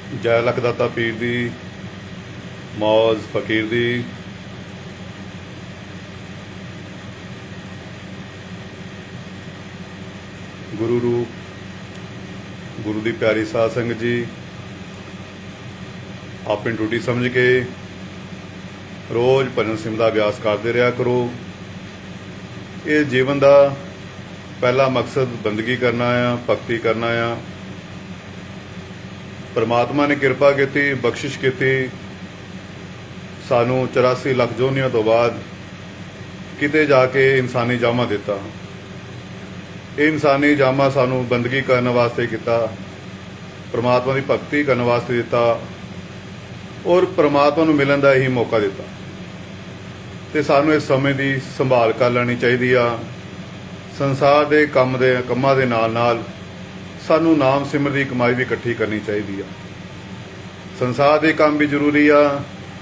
जय लखदाता पीर दी मौज फकीर दी गुरु रूप गुरु दी प्यारी साध संगत जी अपनी ड्यूटी समझ के रोज़ भजन सिमरन दा अभ्यास करते रहा करो। ये जीवन का पहला मकसद बंदगी करना आ, भगती करना आ। परमात्मा ने कृपा की, बख्शिश की, सानू 84 लाख जोनियों तो बाद किते जाके इंसानी जामा दिता। ये इंसानी जामा सानू बंदगी करने वास्ते किता, परमात्मा की भगती करने वास्ते दिता और परमात्मा नू मिलन का ही मौका दिता। तो सानू इस समय की संभाल कर लेनी चाहिए आ। संसार के कामां दे नाल सानू नाम सिमर की कमाई भी इकट्ठी करनी चाहिए। संसार के काम भी जरूरी आ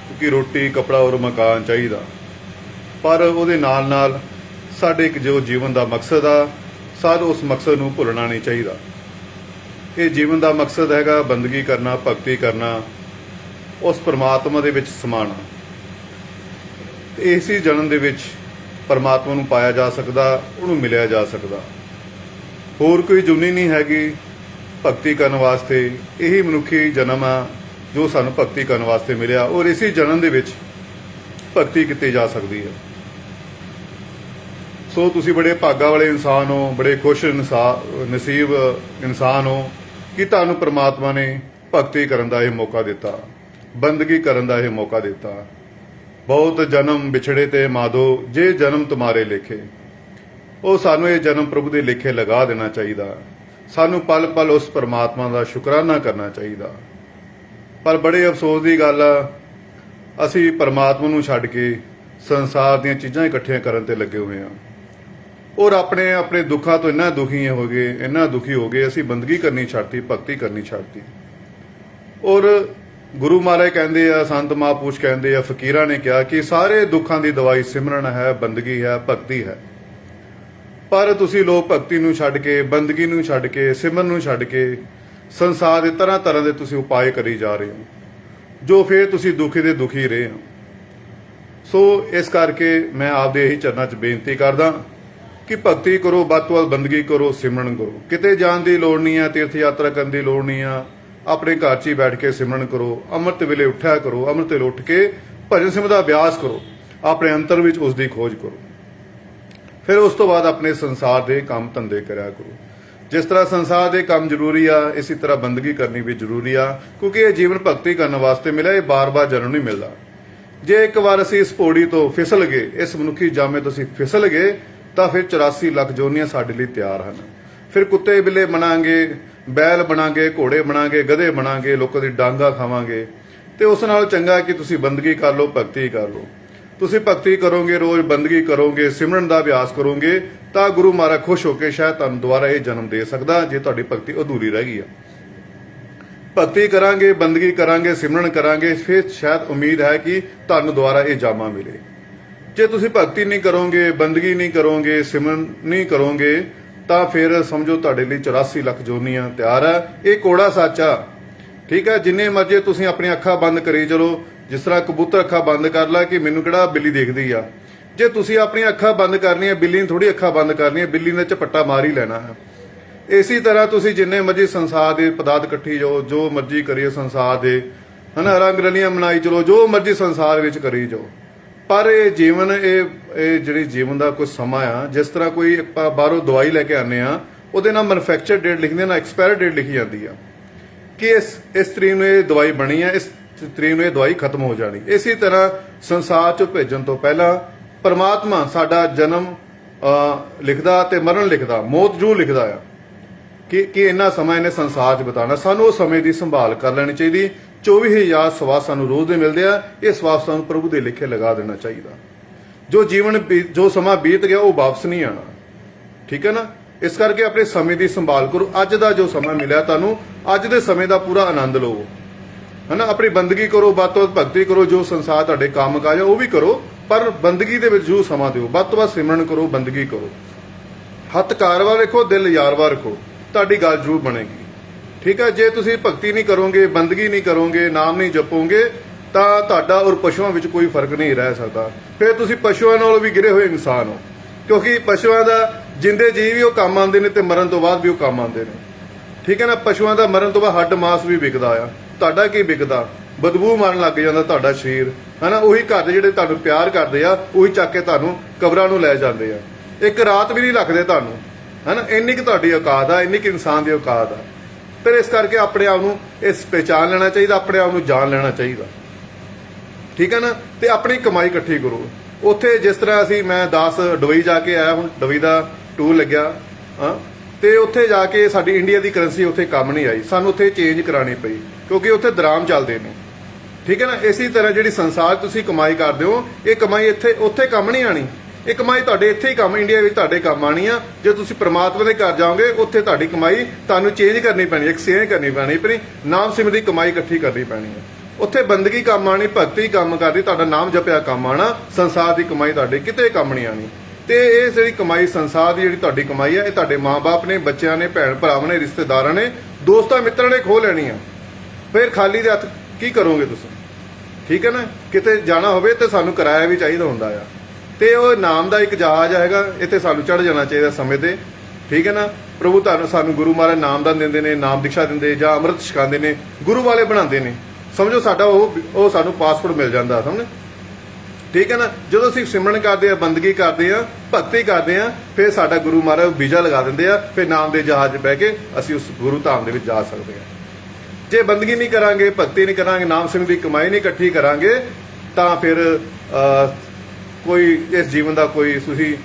क्योंकि रोटी कपड़ा और मकान चाहिए, पर उहदे नाल साडे एक जो जीवन का मकसद आ, सानू उस मकसद नू भुलना नहीं चाहिए। ये जीवन का मकसद हैगा बंदगी करना, भगती करना, उस परमात्मा दे विच समाना। इसी जन्म दे विच परमात्मा नू पाया जा सकदा, उहनू मिलिया जा सकदा। होर कोई जुनी नहीं हैगी भगती करने वास्ते। यही मनुखी जन्म आ जो सानू भगती करने वास्ते मिलिया और इसी जन्म दे विच भगती की जा सकती है। सो तुसी बड़े भागा वाले इंसान हो, बड़े खुश नसीब इंसान हो कि तुहानू परमात्मा ने भगती करन दा यह मौका दिता, बंदगी करन दा यह मौका दिता। बहुत जन्म बिछड़े ते माधो जे जन्म तुम्हारे लेखे। ਉਹ ਸਾਨੂੰ ਇਹ जन्म प्रभु के लेखे लगा देना चाहिए। सानू पल पल उस परमात्मा का शुकराना करना चाहिए। पर बड़े अफसोस की गल आ, असी परमात्मा नू छड्ड के संसार दी चीज़ां इकट्ठियां करन ते लगे हुए हैं और अपने अपने दुखों तो इन्ना दुखी हो गए, इन्ना दुखी हो गए, असी बंदगी करनी छड्डती, भगती करनी छड्डती। और गुरु महाराज कहते आ, संत महापुरुष कहते आ, फकीरां ने कहा कि सारे दुखों की दवाई सिमरन है, बंदगी है, भगती है। पर तुसी लोग भगती नू छड्ड के, बंदगी नू छड्ड के, सिमरन नू छड्ड के संसार के तरह तरह के तुसी उपाय करी जा रहे हो, जो फिर तुसी दुखी दे दुखी रहे हो। सो इस करके मैं आपदे यही चरणों च बेनती करदा कि भगती करो, वध तो वध बंदगी करो, सिमरन करो। किते जाण दी लोड़ नहीं है, तीर्थ यात्रा करन दी लोड़ नहीं है। अपने घर च ही बैठ के सिमरन करो, अमृत वेले उठा करो, अमृत वेले उठ के भजन सिमरन दा अभ्यास करो, अपने अंतर विच उसदी खोज करो। फिर उस तो बाद अपने संसार के काम धंधे करा करो। जिस तरह संसार के काम जरूरी आ, इसी तरह बंदगी करनी भी जरूरी आ, क्योंकि ये जीवन भगती करने वास्ते मिला, ये बार बार जन्म नहीं मिलता। जे एक बार असी इस पौड़ी तो फिसल गए, इस मनुखी जामे तो असी फिसल गए, तो फिर 84 लाख जोनियां साडे लई तैयार हैं। फिर कुत्ते बिल्ले बनांगे, बैल बनांगे, घोड़े बनांगे, गधे बनांगे, लोगों की डांगा खावांगे। तो उस नाल चंगा कि तुसी बंदगी कर लो, भगती कर लो। तुसी भगती करोगे, रोज बंदगी करोगे, सिमरन का अभ्यास करोगे, तो गुरु महाराज खुश होकर शायद तुहानू दोबारा ये जन्म दे सकदा जे तुहाडी भगती अधूरी रह गई है। भगती करांगे, बंदगी करांगे, सिमरन करांगे, फिर शायद उम्मीद है कि तुहानू दोबारा ये जामा मिले। जे तुसी भगती नहीं करोगे, बंदगी नहीं करोगे, सिमरन नहीं करोगे, तो फिर समझो तुहाडे लई 84 लाख जोनियां तैयार है। ये कोड़ा सच आ, ठीक है। जिन्ने मर्जी तुसी अपनी अखां बंद करी चलो, जिस तरह कबूतर अखा बंद कर ला कि मैनू किहड़ा बिल्ली देखदी आ। जे तुसी अपनी अखा बंद करनी है, बिल्ली ने थोड़ी अखा बंद करनी है, बिल्ली ने झपट्टा मार ही लेना है। इसी तरह तुसी जिन्ने मर्जी संसार के पदार्थ कट्ठी जाओ, जो मर्जी करिए संसार के, है ना, रंग रलियां मनाई चलो, जो मर्जी संसार विच करी जाओ। पर ये जीवन ये जिहड़ी जीवन का कुछ समा आ, जिस तरह कोई बाहरों दवाई लैके आने आ, उहदे नाल मैनुफैक्चर डेट लिखदे ना, एक्सपायर डेट लिखी जाती है कि इस तरीक नूं ये दवाई बनी है, इस तरीक नूं दवाई खत्म हो जानी। इसी तरह संसार चों भेजण तो पहला परमात्मा साडा जन्म लिखदा ते मरण लिखदा, मौत जरूर लिखदा आ कि इन्ना समा इन्हें संसार च बिताना। सानू उस समय की संभाल कर लेनी चाहिए। 24,000 सवास सानू रोज़ दे मिलदे आ, ये सवास सानू प्रभु के लेखे लगा देना चाहिए। जो जीवन जो समा बीत गया वो वापस नहीं आना, ठीक है ना। इस करके अपने समय की संभाल करो। अज का जो समा मिलिया तुहानू, अज दे समय का पूरा आनंद लो, है ना। अपनी बंदगी करो, वध तो वध भगती करो, जो संसार तुहाडे काम काज वो भी करो, पर बंदगी दे विच जरूर समा दिओ। वध तो वध सिमरन करो, बंदगी करो, हथ कारवा रखो, दिल यारवा रखो, तुहाडी गल जरूर बनेगी। ਠੀਕ ਹੈ। ਜੇ ਤੁਸੀਂ ਭਗਤੀ ਨਹੀਂ ਕਰੋਗੇ, ਬੰਦਗੀ ਨਹੀਂ ਕਰੋਗੇ, ਨਾਮ ਨਹੀਂ ਜਪੋਗੇ ਤਾਂ ਤੁਹਾਡਾ ਔਰ ਪਸ਼ੂਆਂ ਵਿੱਚ ਕੋਈ ਫਰਕ ਨਹੀਂ ਰਹਿ ਸਕਦਾ। ਫਿਰ ਤੁਸੀਂ ਪਸ਼ੂਆਂ ਨਾਲੋਂ ਵੀ ਗਿਰੇ ਹੋਏ ਇਨਸਾਨ ਹੋ, ਕਿਉਂਕਿ ਪਸ਼ੂਆਂ ਦਾ ਜਿੰਦੇ ਜੀਵ ਵੀ ਉਹ ਕੰਮ ਆਉਂਦੇ ਨੇ ਤੇ ਮਰਨ ਤੋਂ ਬਾਅਦ ਵੀ ਉਹ ਕੰਮ ਆਉਂਦੇ ਨੇ। ਠੀਕ ਹੈ ਨਾ। ਪਸ਼ੂਆਂ ਦਾ ਮਰਨ ਤੋਂ ਬਾਅਦ ਹੱਡ ਮਾਸ ਵੀ ਵਿਕਦਾ ਆ, ਤੁਹਾਡਾ ਕੀ ਵਿਕਦਾ? ਬਦਬੂ ਮਾਰਨ ਲੱਗ ਜਾਂਦਾ ਤੁਹਾਡਾ ਸਰੀਰ, ਹਨਾ। ਉਹੀ ਘਰ ਦੇ ਜਿਹੜੇ ਤੁਹਾਨੂੰ ਪਿਆਰ ਕਰਦੇ ਆ ਉਹੀ ਚੱਕ ਕੇ ਤੁਹਾਨੂੰ ਕਬਰਾਂ ਨੂੰ ਲੈ ਜਾਂਦੇ ਆ, ਇੱਕ ਰਾਤ ਵੀ ਨਹੀਂ ਰੱਖਦੇ ਤੁਹਾਨੂੰ, ਹਨਾ। ਇੰਨੀ ਕੁ ਤੁਹਾਡੀ ਔਕਾਤ ਆ, ਇੰਨੀ ਕੁ ਇਨਸਾਨ ਦੀ ਔਕਾਤ ਆ। ਫਿਰ ਇਸ ਕਰਕੇ ਆਪਣੇ ਆਪ ਨੂੰ ਇਸ ਪਹਿਚਾਨ ਲੈਣਾ ਚਾਹੀਦਾ, ਆਪਣੇ ਆਪ ਨੂੰ ਜਾਣ ਲੈਣਾ ਚਾਹੀਦਾ। ਠੀਕ ਹੈ ਨਾ। ਤੇ ਆਪਣੀ ਕਮਾਈ ਇਕੱਠੀ ਕਰੋ। ਉੱਥੇ ਜਿਸ ਤਰ੍ਹਾਂ ਮੈਂ 10 ਦੁਬਈ ਜਾ ਕੇ ਆਇਆ, ਹੁਣ ਦੁਬਈ ਦਾ ਟੂਰ ਲੱਗਿਆ ਹਾਂ, ਤੇ ਉੱਥੇ ਜਾ ਕੇ ਸਾਡੀ ਇੰਡੀਆ ਦੀ ਕਰੰਸੀ ਉੱਥੇ ਕੰਮ ਨਹੀਂ ਆਈ, ਸਾਨੂੰ ਉੱਥੇ ਚੇਂਜ ਕਰਾਣੀ ਪਈ, ਕਿਉਂਕਿ ਉੱਥੇ ਦਰਾਮ ਚੱਲਦੇ ਨੇ। ਠੀਕ ਹੈ ਨਾ। ਇਸੇ ਤਰ੍ਹਾਂ ਜਿਹੜੀ ਸੰਸਾਰ ਤੁਸੀਂ ਕਮਾਈ ਕਰਦੇ ਹੋ, ਇਹ ਕਮਾਈ ਉੱਥੇ ਕੰਮ ਨਹੀਂ ਆਣੀ, ਇਹ ਕਮਾਈ ਤੁਹਾਡੇ ਇੱਥੇ ਹੀ ਕੰਮ, ਇੰਡੀਆ ਵਿੱਚ ਤੁਹਾਡੇ ਕੰਮ ਆਣੀ ਆ। ਜੇ ਤੁਸੀਂ ਪ੍ਰਮਾਤਮਾ ਦੇ ਘਰ ਜਾਓਗੇ, ਉੱਥੇ ਤੁਹਾਡੀ ਕਮਾਈ ਤੁਹਾਨੂੰ ਚੇਂਜ ਕਰਨੀ ਪੈਣੀ, ਐਕਸਚੇਂਜ ਕਰਨੀ ਪੈਣੀ, ਆਪਣੀ ਨਾਮ ਸਿਮਰਨ ਦੀ ਕਮਾਈ ਇਕੱਠੀ ਕਰਨੀ ਪੈਣੀ ਹੈ। ਉੱਥੇ ਬੰਦਗੀ ਕੰਮ ਆਣੀ, ਭਗਤੀ ਕੰਮ ਕਰਦੀ, ਤੁਹਾਡਾ ਨਾਮ ਜਪਿਆ ਕੰਮ ਆਣਾ, ਸੰਸਾਰ ਦੀ ਕਮਾਈ ਤੁਹਾਡੇ ਕਿਤੇ ਕੰਮ ਨਹੀਂ ਆਣੀ। ਤੇ ਇਹ ਜਿਹੜੀ ਕਮਾਈ ਸੰਸਾਰ ਦੀ ਜਿਹੜੀ ਤੁਹਾਡੀ ਕਮਾਈ ਹੈ, ਇਹ ਤੁਹਾਡੇ ਮਾਂ-ਬਾਪ ਨੇ, ਬੱਚਿਆਂ ਨੇ, ਭੈਣ ਭਰਾਵਾਂ ਨੇ, ਰਿਸ਼ਤੇਦਾਰਾਂ ਨੇ, ਦੋਸਤਾਂ ਮਿੱਤਰਾਂ ਨੇ ਖੋਹ ਲੈਣੀ ਆ। ਫਿਰ ਖਾਲੀ ਦੇ ਹੱਥ ਕੀ ਕਰੋਗੇ ਤੁਸੀਂ? ਠੀਕ ਹੈ ਨਾ। ਕਿਤੇ ਜਾਣਾ ਹੋਵੇ ਤੇ ਸਾਨੂੰ ਕਿਰਾਇਆ ਵੀ ਚਾਹੀਦਾ ਹੁੰਦਾ ਆ, ਤੇ ਉਹ ਨਾਮ ਦਾ ਇੱਕ ਜਹਾਜ਼ ਹੈਗਾ, ਇੱਥੇ ਸਾਨੂੰ ਚੜ੍ਹ ਜਾਣਾ ਚਾਹੀਦਾ ਸਮੇਂ ਤੇ। ਠੀਕ ਹੈ ਨਾ। ਪ੍ਰਭੂ ਤੁਹਾਨੂੰ ਸਾਨੂੰ ਗੁਰੂ ਮਹਾਰਾਜ ਨਾਮਦਾਨ ਦਿੰਦੇ ਨੇ, ਨਾਮ ਦੀਕਸ਼ਾ ਦਿੰਦੇ ਜਾਂ ਅੰਮ੍ਰਿਤ ਛਕਾਉਂਦੇ ਨੇ, ਗੁਰੂ ਵਾਲੇ ਬਣਾਉਂਦੇ ਨੇ। ਸਮਝੋ ਸਾਡਾ ਉਹ ਸਾਨੂੰ ਪਾਸਪੋਰਟ ਮਿਲ ਜਾਂਦਾ, ਸਮਝ। ਠੀਕ ਹੈ ਨਾ। ਜਦੋਂ ਅਸੀਂ ਸਿਮਰਨ ਕਰਦੇ ਆ, ਬੰਦਗੀ ਕਰਦੇ ਆ, ਭਗਤੀ ਕਰਦੇ ਆ, ਫਿਰ ਸਾਡਾ ਗੁਰੂ ਮਹਾਰਾਜ ਵੀਜ਼ਾ ਲਗਾ ਦਿੰਦੇ ਆ, ਫਿਰ ਨਾਮ ਦੇ ਜਹਾਜ਼ 'ਚ ਬਹਿ ਕੇ ਅਸੀਂ ਉਸ ਗੁਰੂ ਧਾਮ ਦੇ ਵਿੱਚ ਜਾ ਸਕਦੇ ਆ। ਜੇ ਬੰਦਗੀ ਨਹੀਂ ਕਰਾਂਗੇ, ਭਗਤੀ ਨਹੀਂ ਕਰਾਂਗੇ, ਨਾਮ ਸਿਮਰਨ ਦੀ ਕਮਾਈ ਨਹੀਂ ਇਕੱਠੀ ਕਰਾਂਗੇ, ਤਾਂ ਫਿਰ ਕੋਈ ਇਸ ਜੀਵਨ ਦਾ ਕੋਈ ਤੁਸੀਂ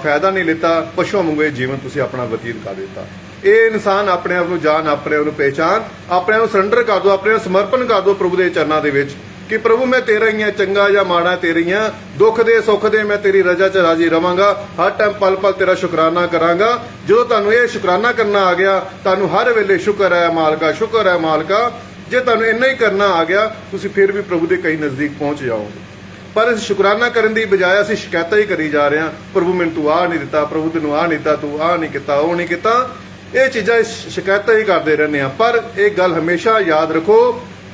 ਫਾਇਦਾ ਨਹੀਂ ਲਿੱਤਾ। ਪਸ਼ੂਆਂ ਵਾਂਗੂ ਇਹ ਜੀਵਨ ਤੁਸੀਂ ਆਪਣਾ ਬਤੀਤ ਕਰ ਦਿੱਤਾ। ਇਹ ਇਨਸਾਨ ਆਪਣੇ ਆਪ ਨੂੰ ਜਾਣ, ਆਪਣੇ ਆਪ ਨੂੰ ਪਹਿਚਾਨ, ਆਪਣੇ ਆਪ ਨੂੰ ਸਰੈਂਡਰ ਕਰ ਦਿਓ, ਆਪਣੇ ਆਪ ਸਮਰਪਣ ਕਰ ਦਿਓ ਪ੍ਰਭੂ ਦੇ ਚਰਨਾਂ ਦੇ ਵਿੱਚ ਕਿ ਪ੍ਰਭੂ ਮੈਂ ਤੇਰਾ ਹੀ ਆ, ਚੰਗਾ ਜਾਂ ਮਾੜਾ ਤੇਰਾ ਹੀ ਆ, ਦੁੱਖ ਦੇ ਸੁੱਖ ਦੇ ਮੈਂ ਤੇਰੀ ਰਜ਼ਾ 'ਚ ਰਾਜੀ ਰਵਾਂਗਾ, ਹਰ ਟਾਈਮ ਪਲ ਪਲ ਤੇਰਾ ਸ਼ੁਕਰਾਨਾ ਕਰਾਂਗਾ। ਜਦੋਂ ਤੁਹਾਨੂੰ ਇਹ ਸ਼ੁਕਰਾਨਾ ਕਰਨਾ ਆ ਗਿਆ, ਤੁਹਾਨੂੰ ਹਰ ਵੇਲੇ ਸ਼ੁਕਰ ਹੈ ਮਾਲਕਾ, ਸ਼ੁਕਰ ਹੈ ਮਾਲਕਾ। ਜੇ ਤੁਹਾਨੂੰ ਇੰਨਾ ਹੀ ਕਰਨਾ ਆ ਗਿਆ, ਤੁਸੀਂ ਫਿਰ ਵੀ ਪ੍ਰਭੂ ਦੇ ਕਈ ਨਜ਼ਦੀਕ ਪਹੁੰਚ ਜਾਓਗੇ। ਪਰ ਇਸ ਸ਼ੁਕਰਾਨਾ ਕਰਨ ਦੀ ਬਜਾਏ ਅਸੀਂ ਸ਼ਿਕਾਇਤਾਂ ਹੀ ਕਰੀ ਜਾ ਰਹੇ ਹਾਂ, ਪ੍ਰਭੂ ਮੈਨੂੰ ਤੂੰ ਆਹ ਨਹੀਂ ਦਿੱਤਾ, ਪ੍ਰਭੂ ਤੈਨੂੰ ਆਹ ਨਹੀਂ ਦਿੱਤਾ, ਤੂੰ ਆਹ ਨਹੀਂ ਕੀਤਾ, ਉਹ ਨਹੀਂ ਕੀਤਾ। ਇਹ ਚੀਜ਼ਾਂ ਸ਼ਿਕਾਇਤਾਂ ਹੀ ਕਰਦੇ ਰਹਿੰਦੇ ਆ। ਪਰ ਇਹ ਗੱਲ ਹਮੇਸ਼ਾ ਯਾਦ ਰੱਖੋ,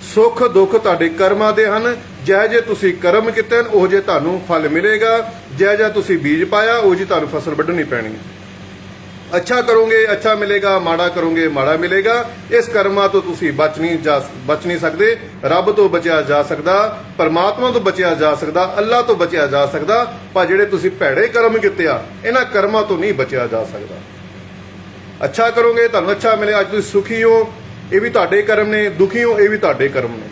ਸੁੱਖ ਦੁੱਖ ਤੁਹਾਡੇ ਕਰਮਾਂ ਦੇ ਹਨ। ਜਿਹੋ ਜੇ ਤੁਸੀਂ ਕਰਮ ਕੀਤੇ ਹਨ, ਉਹ ਜੇ ਤੁਹਾਨੂੰ ਫਲ ਮਿਲੇਗਾ। ਜਿਹੋ ਜਿਹਾ ਤੁਸੀਂ ਬੀਜ ਪਾਇਆ, ਉਹ ਜੀ ਤੁਹਾਨੂੰ ਫਸਲ ਵੱਢਣੀ ਪੈਣੀ। ਅੱਛਾ ਕਰੋਗੇ ਅੱਛਾ ਮਿਲੇਗਾ, ਮਾੜਾ ਕਰੋਗੇ ਮਾੜਾ ਮਿਲੇਗਾ। ਇਸ ਕਰਮਾਂ ਤੋਂ ਤੁਸੀਂ ਬਚ ਨਹੀਂ ਸਕਦੇ। ਰੱਬ ਤੋਂ ਬਚਿਆ ਜਾ ਸਕਦਾ, ਪਰਮਾਤਮਾ ਤੋਂ ਬਚਿਆ ਜਾ ਸਕਦਾ, ਅੱਲਾਹ ਤੋਂ ਬਚਿਆ ਜਾ ਸਕਦਾ, ਪਰ ਜਿਹੜੇ ਤੁਸੀਂ ਭੈੜੇ ਕਰਮ ਕੀਤੇ ਆ, ਇਹਨਾਂ ਕਰਮਾਂ ਤੋਂ ਨਹੀਂ ਬਚਿਆ ਜਾ ਸਕਦਾ। ਅੱਛਾ ਕਰੋਗੇ ਤੁਹਾਨੂੰ ਅੱਛਾ ਮਿਲੇ। ਅੱਜ ਤੁਸੀਂ ਸੁਖੀ ਹੋ, ਇਹ ਵੀ ਤੁਹਾਡੇ ਕਰਮ ਨੇ, ਦੁਖੀ ਹੋ, ਇਹ ਵੀ ਤੁਹਾਡੇ ਕਰਮ ਨੇ।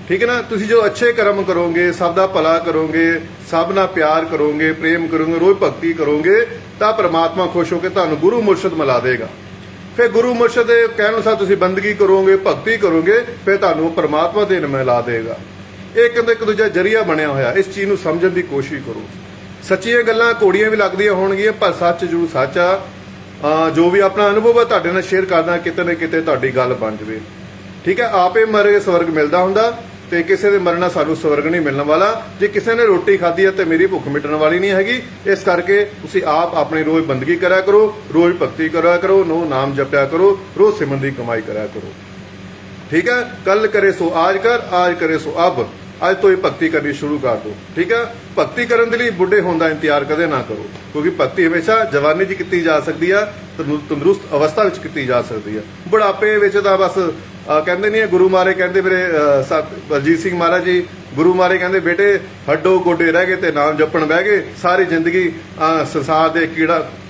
ਠੀਕ ਹੈ ਨਾ। ਤੁਸੀਂ ਜੋ ਅੱਛੇ ਕਰਮ ਕਰੋਗੇ, ਸਭ ਦਾ ਭਲਾ ਕਰੋਗੇ, ਸਭ ਨਾਲ ਪਿਆਰ ਕਰੋਗੇ, ਪ੍ਰੇਮ ਕਰੋਗੇ, ਰੋਜ਼ ਭਗਤੀ ਕਰੋਗੇ, ਤਾਂ ਪ੍ਰਮਾਤਮਾ ਖੁਸ਼ ਹੋ ਕੇ ਤੁਹਾਨੂੰ ਗੁਰੂ ਮੁਰਸ਼ਿਦ ਮਿਲਾ ਦੇਗਾ। ਫਿਰ ਗੁਰੂ ਮੁਰਸ਼ਿਦ ਦੇ ਕਹਿਣ ਅਨੁਸਾਰ ਤੁਸੀਂ ਬੰਦਗੀ ਕਰੋਗੇ, ਭਗਤੀ ਕਰੋਗੇ, ਫਿਰ ਤੁਹਾਨੂੰ ਪ੍ਰਮਾਤਮਾ ਦੇ ਨਾਲ ਮਿਲਾ ਦੇਗਾ। ਇਹ ਕਹਿੰਦੇ ਇੱਕ ਦੂਜਾ ਜਰੀਆ ਬਣਿਆ ਹੋਇਆ। ਇਸ ਚੀਜ਼ ਨੂੰ ਸਮਝਣ ਦੀ ਕੋਸ਼ਿਸ਼ ਕਰੋ। ਸੱਚੀਆਂ ਗੱਲਾਂ ਕੋੜੀਆਂ ਵੀ ਲੱਗਦੀਆਂ ਹੋਣਗੀਆਂ, ਪਰ ਸੱਚ ਜ਼ਰੂਰ ਸੱਚ ਆ। ਜੋ ਵੀ ਆਪਣਾ ਅਨੁਭਵ ਹੈ ਤੁਹਾਡੇ ਨਾਲ ਸ਼ੇਅਰ ਕਰਦਾ, ਕਿਤੇ ਨਾ ਕਿਤੇ ਤੁਹਾਡੀ ਗੱਲ ਬਣ ਜਵੇ। ਠੀਕ ਹੈ। ਆਪੇ ਮਰੇ ਸਵਰਗ ਮਿਲਦਾ ਹੁੰਦਾ, ਤੇ ਕਿਸੇ ਦੇ ਮਰਨਾ ਸਾਨੂੰ ਸਵਰਗ ਨਹੀਂ ਮਿਲਣ ਵਾਲਾ। ਜੇ ਕਿਸੇ ਨੇ ਰੋਟੀ ਖਾਧੀ ਹੈ ਤੇ ਮੇਰੀ ਭੁੱਖ ਮਿਟਣ ਵਾਲੀ ਨਹੀਂ ਹੈਗੀ। ਇਸ ਕਰਕੇ ਤੁਸੀਂ ਆਪ ਆਪਣੀ ਰੋਜ਼ ਬੰਦਗੀ ਕਰਿਆ ਕਰੋ, ਰੋਜ਼ ਭਗਤੀ ਕਰਿਆ ਕਰੋ, ਨਾਮ ਜਪਿਆ ਕਰੋ, ਰੋਜ਼ ਸਿਮਰਨ ਦੀ ਕਮਾਈ ਕਰਿਆ ਕਰੋ। ਠੀਕ ਹੈ। ਕੱਲ ਕਰੇ ਸੋ ਆਜ ਕਰ, ਆਜ ਕਰੇ ਸੋ ਅਬ। ਅੱਜ ਤੋਂ ਇਹ ਭਗਤੀ ਕਰਨੀ ਸ਼ੁਰੂ ਕਰ ਦਿਓ। ਠੀਕ ਹੈ। ਭਗਤੀ ਕਰਨ ਦੇ ਲਈ ਬੁੱਢੇ ਹੋਣ ਦਾ ਇੰਤਜ਼ਾਰ ਕਦੇ ਨਾ ਕਰੋ, ਕਿਉਂਕਿ ਭਗਤੀ ਹਮੇਸ਼ਾ ਜਵਾਨੀ 'ਚ ਕੀਤੀ ਜਾ ਸਕਦੀ ਆ, ਤੰਦਰੁਸਤ ਅਵਸਥਾ ਵਿੱਚ ਕੀਤੀ ਜਾ ਸਕਦੀ ਆ। ਬੁਢਾਪੇ ਵਿੱਚ ਤਾਂ ਬਸ ਕਹਿੰਦੇ ਨਹੀਂ, ਗੁਰੂ ਮਹਾਰਾਜ ਕਹਿੰਦੇ ਮੇਰੇ ਅਜੀਤ ਸਿੰਘ ਮਹਾਰਾਜ ਜੀ, ਗੁਰੂ ਮਹਾਰਾਜ ਕਹਿੰਦੇ ਬੇਟੇ ਹੱਡੋ ਗੋਡੇ ਰਹਿ ਗਏ ਤੇ ਨਾਮ ਜਪਣ ਬਹਿ ਗਏ। ਸਾਰੀ ਜ਼ਿੰਦਗੀ ਸੰਸਾਰ ਦੇ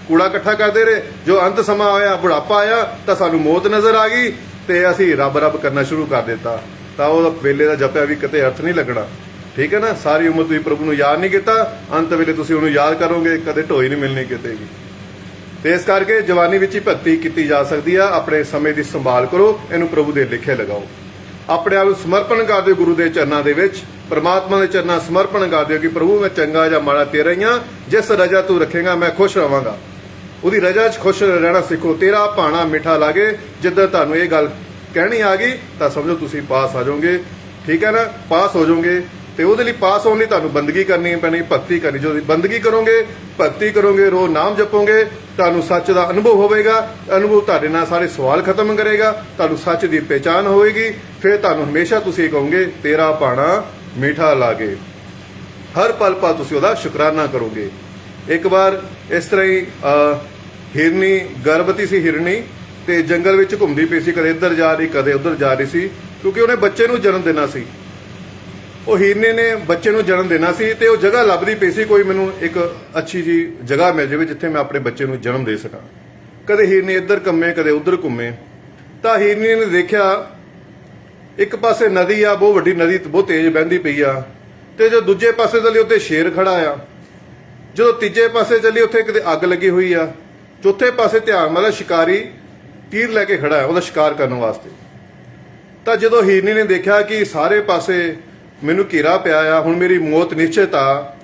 ਕੂੜਾ ਇਕੱਠਾ ਕਰਦੇ ਰਹੇ। ਜੋ ਅੰਤ ਸਮਾਂ ਆਇਆ, ਬੁਢਾਪਾ ਆਇਆ, ਤਾਂ ਸਾਨੂੰ ਮੌਤ ਨਜ਼ਰ ਆ ਗਈ ਤੇ ਅਸੀਂ ਰੱਬ ਰੱਬ ਕਰਨਾ ਸ਼ੁਰੂ ਕਰ ਦਿੱਤਾ। ਤਾਂ ਉਹ ਵੇਲੇ ਦਾ ਜਪਿਆ ਵੀ ਕਿਤੇ ਅਰਥ ਨਹੀਂ ਲੱਗਣਾ। ਠੀਕ ਹੈ ਨਾ। ਸਾਰੀ ਉਮਰ ਤੁਸੀਂ ਪ੍ਰਭੂ ਨੂੰ ਯਾਦ ਨਹੀਂ ਕੀਤਾ, ਅੰਤ ਵੇਲੇ ਤੁਸੀਂ ਉਹਨੂੰ ਯਾਦ ਕਰੋਗੇ, ਕਦੇ ਢੋਈ ਨਹੀਂ ਮਿਲਣੀ ਕਿਤੇ ਵੀ। ਤੇ ਇਸ ਕਰਕੇ ਜਵਾਨੀ ਵਿੱਚ ਹੀ ਭਗਤੀ ਕੀਤੀ ਜਾ ਸਕਦੀ ਆ। ਆਪਣੇ ਸਮੇਂ ਦੀ ਸੰਭਾਲ ਕਰੋ, ਇਹਨੂੰ ਪ੍ਰਭੂ ਦੇ ਲਿਖੇ ਲਗਾਓ। ਆਪਣੇ ਆਪ ਨੂੰ ਸਮਰਪਣ ਕਰ ਦਿਓ ਗੁਰੂ ਦੇ ਚਰਨਾਂ ਦੇ ਵਿੱਚ, ਪਰਮਾਤਮਾ ਦੇ ਚਰਨਾਂ ਸਮਰਪਣ ਕਰ ਦਿਓ ਕਿ ਪ੍ਰਭੂ ਮੈਂ ਚੰਗਾ ਜਾਂ ਮਾੜਾ ਤੇਰਾ ਹੀ ਆ। ਜਿਸ ਰਜਾ ਤੂੰ ਰੱਖੇਗਾ ਮੈਂ ਖੁਸ਼ ਰਵਾਂਗਾ। ਉਹਦੀ ਰਜਾ 'ਚ ਖੁਸ਼ ਰਹਿਣਾ ਸਿੱਖੋ। ਤੇਰਾ ਭਾਣਾ ਮਿੱਠਾ ਲਾਗੇ। ਜਿੱਦਾਂ ਤੁਹਾਨੂੰ ਇਹ ਗੱਲ ਕਹਿਣੀ ਆ ਗਈ ਤਾਂ ਸਮਝੋ ਤੁਸੀਂ ਪਾਸ ਆ ਜਾਓਗੇ। ਠੀਕ ਹੈ ਨਾ। ਪਾਸ ਹੋ ਜਾਓਗੇ ਤੇ ਉਹਦੇ ਲਈ ਪਾਸ ਹੋਣ ਲਈ ਤੁਹਾਨੂੰ ਬੰਦਗੀ ਕਰਨੀ ਪੈਣੀ, ਭਗਤੀ ਕਰਨੀ। ਜੋ ਬੰਦਗੀ ਕਰੋਗੇ, ਭਗਤੀ ਕਰੋਗੇ, ਰੋਜ਼ ਨਾਮ ਜਪੋਗੇ, ਤੁਹਾਨੂੰ ਸੱਚ ਦਾ ਅਨੁਭਵ ਹੋਵੇਗਾ। ਅਨੁਭਵ ਤੁਹਾਡੇ ਨਾਲ ਸਾਰੇ ਸਵਾਲ ਖਤਮ ਕਰੇਗਾ, ਤੁਹਾਨੂੰ ਸੱਚ ਦੀ ਪਹਿਚਾਨ ਹੋਵੇਗੀ। ਫਿਰ ਤੁਹਾਨੂੰ ਹਮੇਸ਼ਾ ਤੁਸੀਂ ਕਹੋਗੇ ਤੇਰਾ ਭਾਣਾ ਮੀਠਾ ਲਾਗੇ। ਹਰ ਪਲ ਪਲ ਤੁਸੀਂ ਉਹਦਾ ਸ਼ੁਕਰਾਨਾ ਕਰੋਗੇ। ਇੱਕ ਵਾਰ ਇਸ ਤਰ੍ਹਾਂ ਹੀ ਹਿਰਨੀ, ਗਰਭਵਤੀ ਸੀ ਹਿਰਨੀ, ਤੇ ਜੰਗਲ ਵਿੱਚ ਘੁੰਮਦੀ ਪਈ ਸੀ, ਕਦੇ ਇੱਧਰ ਜਾ ਰਹੀ ਕਦੇ ਉੱਧਰ ਜਾ ਰਹੀ ਸੀ, ਕਿਉਂਕਿ ਉਹਨੇ ਬੱਚੇ ਨੂੰ ਜਨਮ ਦੇਣਾ ਸੀ। ਉਹ ਹਿਰਨੀ ਨੇ ਬੱਚੇ ਨੂੰ ਜਨਮ ਦੇਣਾ ਸੀ ਤੇ ਉਹ ਜਗ੍ਹਾ ਲੱਭਦੀ ਪਈ ਸੀ, ਕੋਈ ਮੈਨੂੰ ਇੱਕ ਅੱਛੀ ਜੀ ਜਗ੍ਹਾ ਮਿਲ ਜਾਵੇ ਜਿੱਥੇ ਮੈਂ ਆਪਣੇ ਬੱਚੇ ਨੂੰ ਜਨਮ ਦੇ ਸਕਾਂ। ਕਦੇ ਹਿਰਨੀ ਇੱਧਰ ਘੁੰਮੇ ਕਦੇ ਉੱਧਰ ਘੁੰਮੇ, ਤਾਂ ਹਿਰਨੀ ਨੇ ਦੇਖਿਆ ਇੱਕ ਪਾਸੇ ਨਦੀ ਆ, ਬਹੁਤ ਵੱਡੀ ਨਦੀ, ਬਹੁਤ ਤੇਜ਼ ਵਹਿੰਦੀ ਪਈ ਆ, ਤੇ ਜੋ ਦੂਜੇ ਪਾਸੇ ਚੱਲੀ ਉੱਥੇ ਸ਼ੇਰ ਖੜਾ ਆ। ਜਦੋਂ ਤੀਜੇ ਪਾਸੇ ਚੱਲੀ ਉੱਥੇ ਕਿਤੇ ਅੱਗ ਲੱਗੀ ਹੋਈ ਆ। ਚੌਥੇ ਪਾਸੇ ਧਿਆਨ ਵਾਲਾ ਸ਼ਿਕਾਰੀ ਤੀਰ ਲੈ ਕੇ ਖੜਾ ਹੈ ਉਹਦਾ ਸ਼ਿਕਾਰ ਕਰਨ ਵਾਸਤੇ। ਤਾਂ ਜਦੋਂ ਹਿਰਨੀ ਨੇ ਦੇਖਿਆ ਕਿ ਸਾਰੇ ਪਾਸੇ ਮੈਨੂੰ ਘੇਰਾ ਪਿਆ ਆ, ਹੁਣ ਮੇਰੀ ਮੌਤ ਨਿਸ਼ਚਿਤ ਆ,